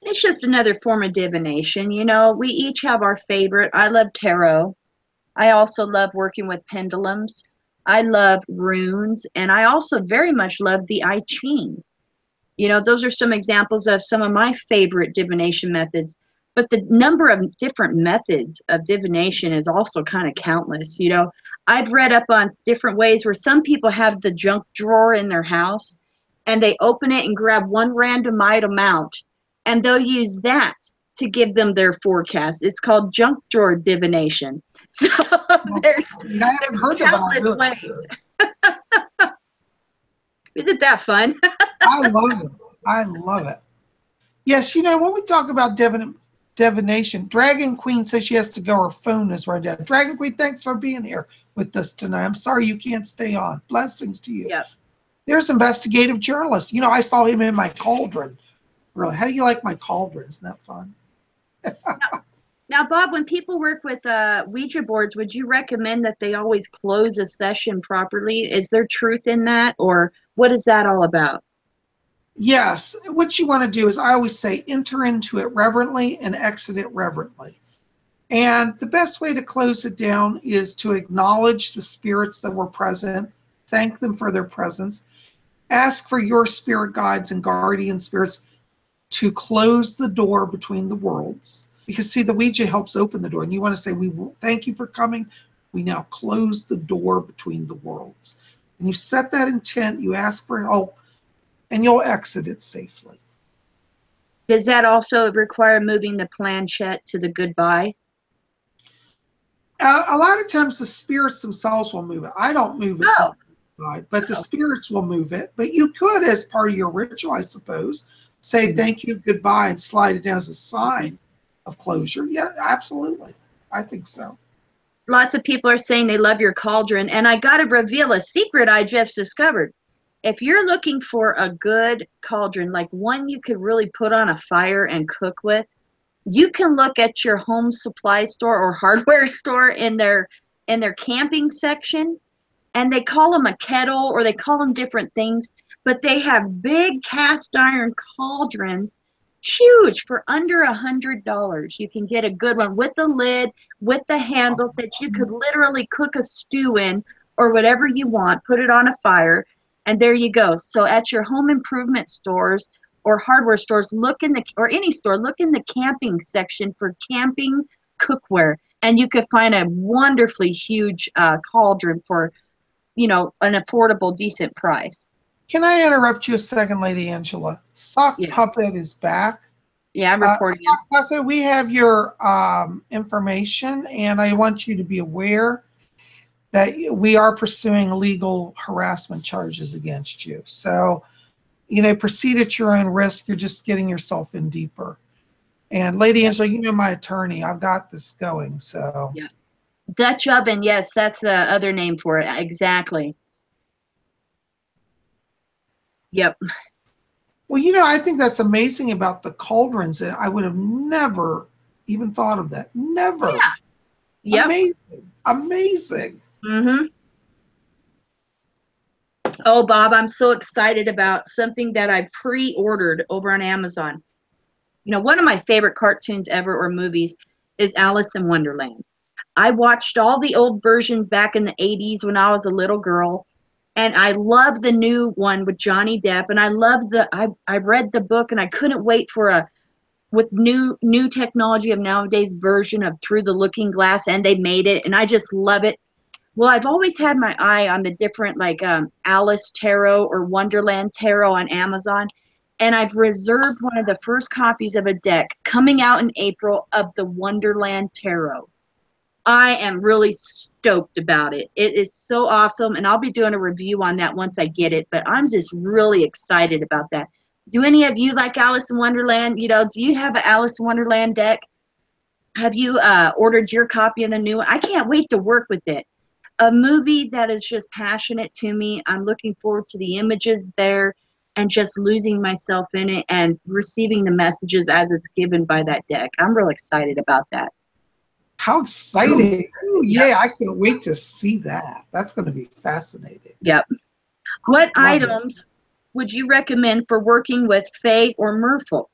It's just another form of divination. You know, we each have our favorite. I love tarot. I also love working with pendulums. I love runes. And I also very much love the I Ching. You know, those are some examples of some of my favorite divination methods. But the number of different methods of divination is also kind of countless. You know, I've read up on different ways where some people have the junk drawer in their house and they open it and grab one random item out and they'll use that to give them their forecast. It's called junk drawer divination. So there's I haven't heard countless ways. Isn't that fun? I love it. I love it. Yes, you know, when we talk about divination, Dragon Queen says she has to go. Her phone is right down. Dragon Queen, thanks for being here with us tonight. I'm sorry you can't stay on. Blessings to you. Yep. There's investigative journalist. You know, I saw him in my cauldron. Really, how do you like my cauldron? Isn't that fun? Now, Bob, when people work with Ouija boards, would you recommend that they always close a session properly? Is there truth in that, or what is that all about? Yes. What you want to do is, I always say, enter into it reverently and exit it reverently. And the best way to close it down is to acknowledge the spirits that were present, thank them for their presence, ask for your spirit guides and guardian spirits to close the door between the worlds. Because see, the Ouija helps open the door, and you want to say, we thank you for coming. We now close the door between the worlds. And you set that intent, you ask for help, and you'll exit it safely. Does that also require moving the planchette to the goodbye? A lot of times the spirits themselves will move it. I don't move it to the goodbye, but the spirits will move it. But you could, as part of your ritual, I suppose, say thank you, goodbye, and slide it down as a sign of closure. Yeah, absolutely. I think so. Lots of people are saying they love your cauldron, and I got to reveal a secret I just discovered. If you're looking for a good cauldron, like one you could really put on a fire and cook with, you can look at your home supply store or hardware store in their camping section, and they call them a kettle or they call them different things, but they have big cast iron cauldrons, huge, for under $100. You can get a good one with the lid, with the handle, that you could literally cook a stew in or whatever you want, put it on a fire, and there you go. So at your home improvement stores or hardware stores, or any store, look in the camping section for camping cookware, and you could find a wonderfully huge cauldron for, you know, an affordable, decent price. Can I interrupt you a second, Lady Angela? Sock Puppet is back. Yeah, I'm reporting Sock Puppet, we have your information, and I want you to be aware that we are pursuing legal harassment charges against you. So, you know, proceed at your own risk. You're just getting yourself in deeper. And Lady Angela, you know my attorney. I've got this going. So yeah. Dutch oven, yes, that's the other name for it. Exactly. Yep. Well, you know, I think that's amazing about the cauldrons. And I would have never even thought of that. Never. Yeah. Yep. Amazing. Amazing. Mm-hmm. Oh, Bob, I'm so excited about something that I pre-ordered over on Amazon. You know, one of my favorite cartoons ever, or movies, is Alice in Wonderland. I watched all the old versions back in the 80s when I was a little girl, and I love the new one with Johnny Depp, and I read the book, and I couldn't wait for with new technology of nowadays version of Through the Looking Glass, and they made it, and I just love it. Well, I've always had my eye on the different, like Alice Tarot or Wonderland Tarot on Amazon, and I've reserved one of the first copies of a deck coming out in April of the Wonderland Tarot. I am really stoked about it. It is so awesome, and I'll be doing a review on that once I get it, but I'm just really excited about that. Do any of you like Alice in Wonderland? You know, do you have an Alice in Wonderland deck? Have you ordered your copy of the new one? I can't wait to work with it. A movie that is just passionate to me. I'm looking forward to the images there and just losing myself in it and receiving the messages as it's given by that deck. I'm real excited about that. How exciting. Ooh, yeah, I can't wait to see that. That's going to be fascinating. Yep. What items would you recommend for working with Fae or merfolk?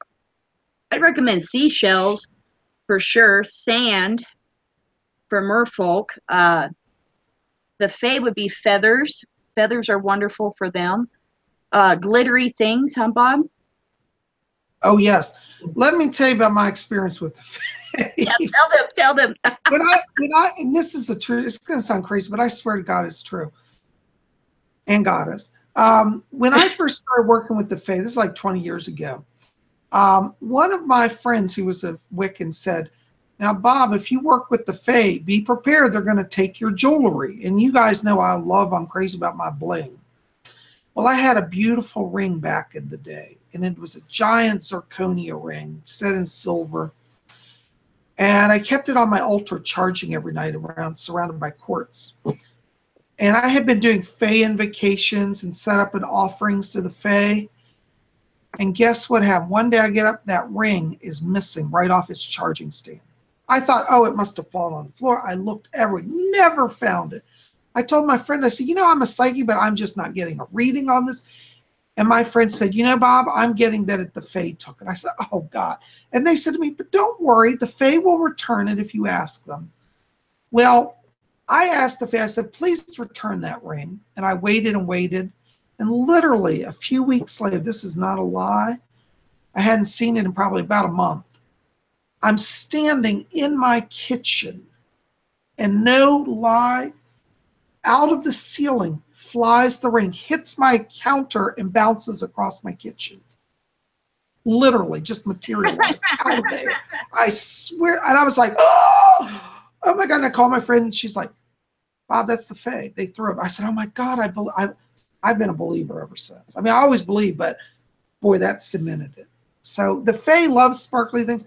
I'd recommend seashells for sure, sand for merfolk. The Fae would be feathers. Feathers are wonderful for them. Glittery things, huh, Bob? Oh, yes. Let me tell you about my experience with the Fae. Yeah, tell them. And this is the truth. It's going to sound crazy, but I swear to God, it's true. And goddess. When I first started working with the Fae, this is like 20 years ago, one of my friends who was a Wiccan said, now, Bob, if you work with the Fae, be prepared. They're going to take your jewelry. And you guys know I'm crazy about my bling. Well, I had a beautiful ring back in the day, and it was a giant zirconia ring set in silver. And I kept it on my altar charging every night around, surrounded by quartz. And I had been doing Fae invocations and set up an offerings to the Fae. And guess what happened? One day I get up, that ring is missing right off its charging stand. I thought, oh, it must have fallen on the floor. I looked everywhere, never found it. I told my friend, I said, I'm a psychic, but I'm just not getting a reading on this. And my friend said, Bob, I'm getting that the Fae took it. I said, oh, God. And they said to me, but don't worry, the Fae will return it if you ask them. Well, I asked the Fae, I said, please return that ring. And I waited and waited. And literally a few weeks later, this is not a lie, I hadn't seen it in probably about a month. I'm standing in my kitchen, and no lie, out of the ceiling flies the ring, hits my counter, and bounces across my kitchen. Literally just materialized out of there. I swear. And I was like, oh my God. And I called my friend, and she's like, Bob, that's the Fae. They threw it. I said, oh my God, I've been a believer ever since. I mean, I always believed, but boy, that cemented it. So the Fae loves sparkly things.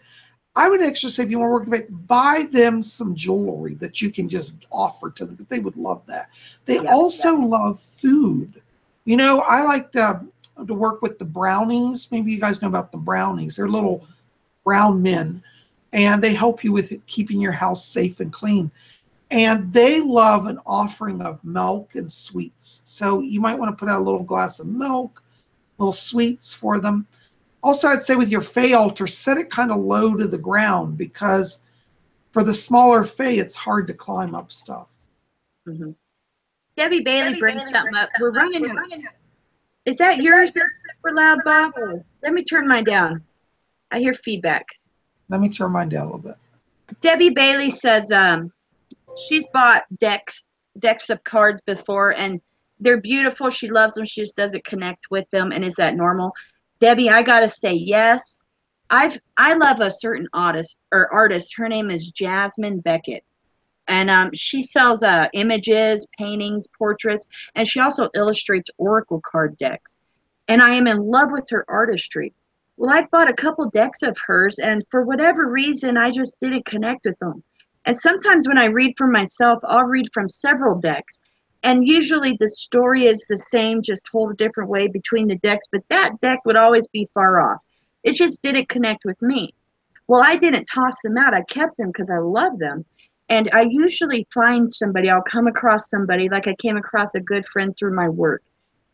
I would actually say, if you want to work with the Fae, buy them some jewelry that you can just offer to them, because they would love that. They also love food. I like to work with the brownies. Maybe you guys know about the brownies. They're little brown men, and they help you with keeping your house safe and clean. And they love an offering of milk and sweets. So you might want to put out a little glass of milk, little sweets for them. Also, I'd say with your Fae altar, set it kind of low to the ground, because for the smaller Fae, it's hard to climb up stuff. Mm-hmm. Debbie Bailey brings something up. We're running out. Is that yours that's super loud, Bob? Let me turn mine down. I hear feedback. Let me turn mine down a little bit. Debbie Bailey says she's bought decks of cards before, and they're beautiful. She loves them. She just doesn't connect with them. And is that normal? Debbie, I gotta say yes. I love a certain artist. Her name is Jasmine Beckett, and she sells images, paintings, portraits, and she also illustrates oracle card decks. And I am in love with her artistry. Well, I bought a couple decks of hers, and for whatever reason, I just didn't connect with them. And sometimes when I read for myself, I'll read from several decks. And usually the story is the same, just told a different way between the decks, but that deck would always be far off. It just didn't connect with me. Well, I didn't toss them out. I kept them because I love them. And I usually find somebody, I'll come across somebody, like I came across a good friend through my work.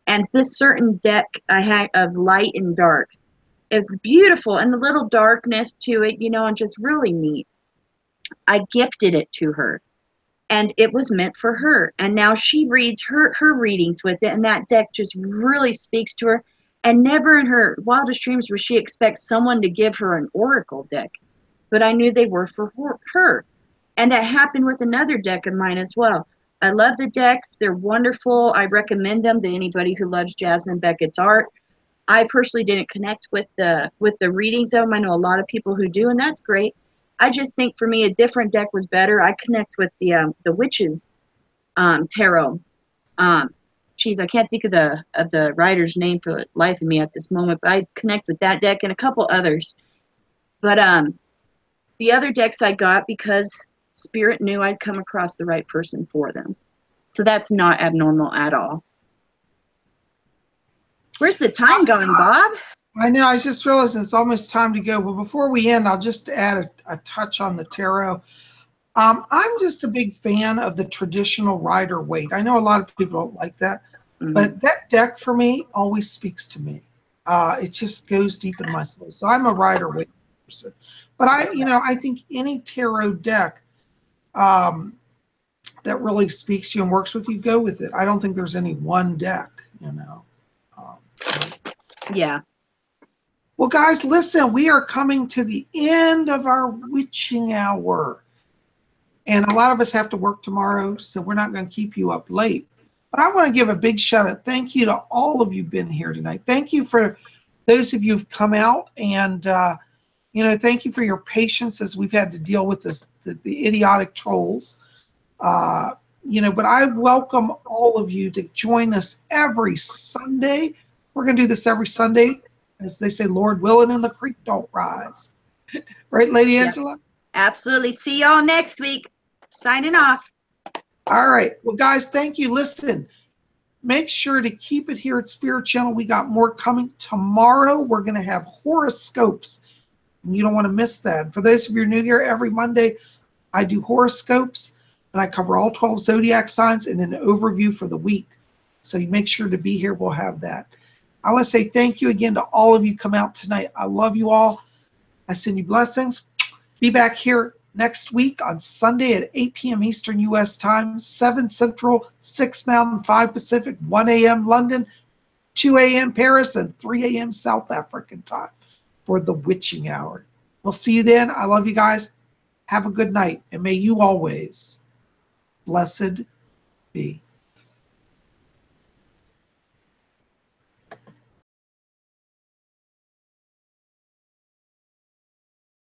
And this certain deck I had of light and dark is beautiful, and the little darkness to it, and just really neat. I gifted it to her, and it was meant for her. And now she reads her readings with it, and that deck just really speaks to her. And never in her wildest dreams would she expect someone to give her an oracle deck. But I knew they were for her. And that happened with another deck of mine as well. I love the decks. They're wonderful. I recommend them to anybody who loves Jasmine Beckett's art. I personally didn't connect with the readings of them. I know a lot of people who do, and that's great. I just think for me a different deck was better. I connect with the witches tarot. Geez, I can't think of the writer's name for the life of me at this moment, but I connect with that deck and a couple others. But The other decks I got because Spirit knew I'd come across the right person for them. So that's not abnormal at all. Where's the time going, Bob? I know. I just realized it's almost time to go. But before we end, I'll just add a touch on the tarot. I'm just a big fan of the traditional Rider-Waite. I know a lot of people don't like that, but that deck for me always speaks to me. It just goes deep in my soul. So I'm a Rider-Waite person. But I think any tarot deck that really speaks to you and works with you, go with it. I don't think there's any one deck, Yeah. Well, guys, listen, we are coming to the end of our witching hour. And a lot of us have to work tomorrow, so we're not going to keep you up late. But I want to give a big shout out. Thank you to all of you been here tonight. Thank you for those of you who've come out. And, thank you for your patience as we've had to deal with the idiotic trolls. But I welcome all of you to join us every Sunday. We're going to do this every Sunday. As they say, Lord willing, and the creek don't rise. Right, Lady Angela? Absolutely. See y'all next week. Signing off. All right. Well, guys, thank you. Listen, make sure to keep it here at Spirit Channel. We got more coming. Tomorrow, we're going to have horoscopes. And you don't want to miss that. And for those of you new here, every Monday, I do horoscopes. And I cover all 12 zodiac signs and an overview for the week. So you make sure to be here. We'll have that. I want to say thank you again to all of you come out tonight. I love you all. I send you blessings. Be back here next week on Sunday at 8 p.m. Eastern U.S. time, 7 Central, 6 Mountain, 5 Pacific, 1 a.m. London, 2 a.m. Paris, and 3 a.m. South African time for the witching hour. We'll see you then. I love you guys. Have a good night, and may you always blessed be.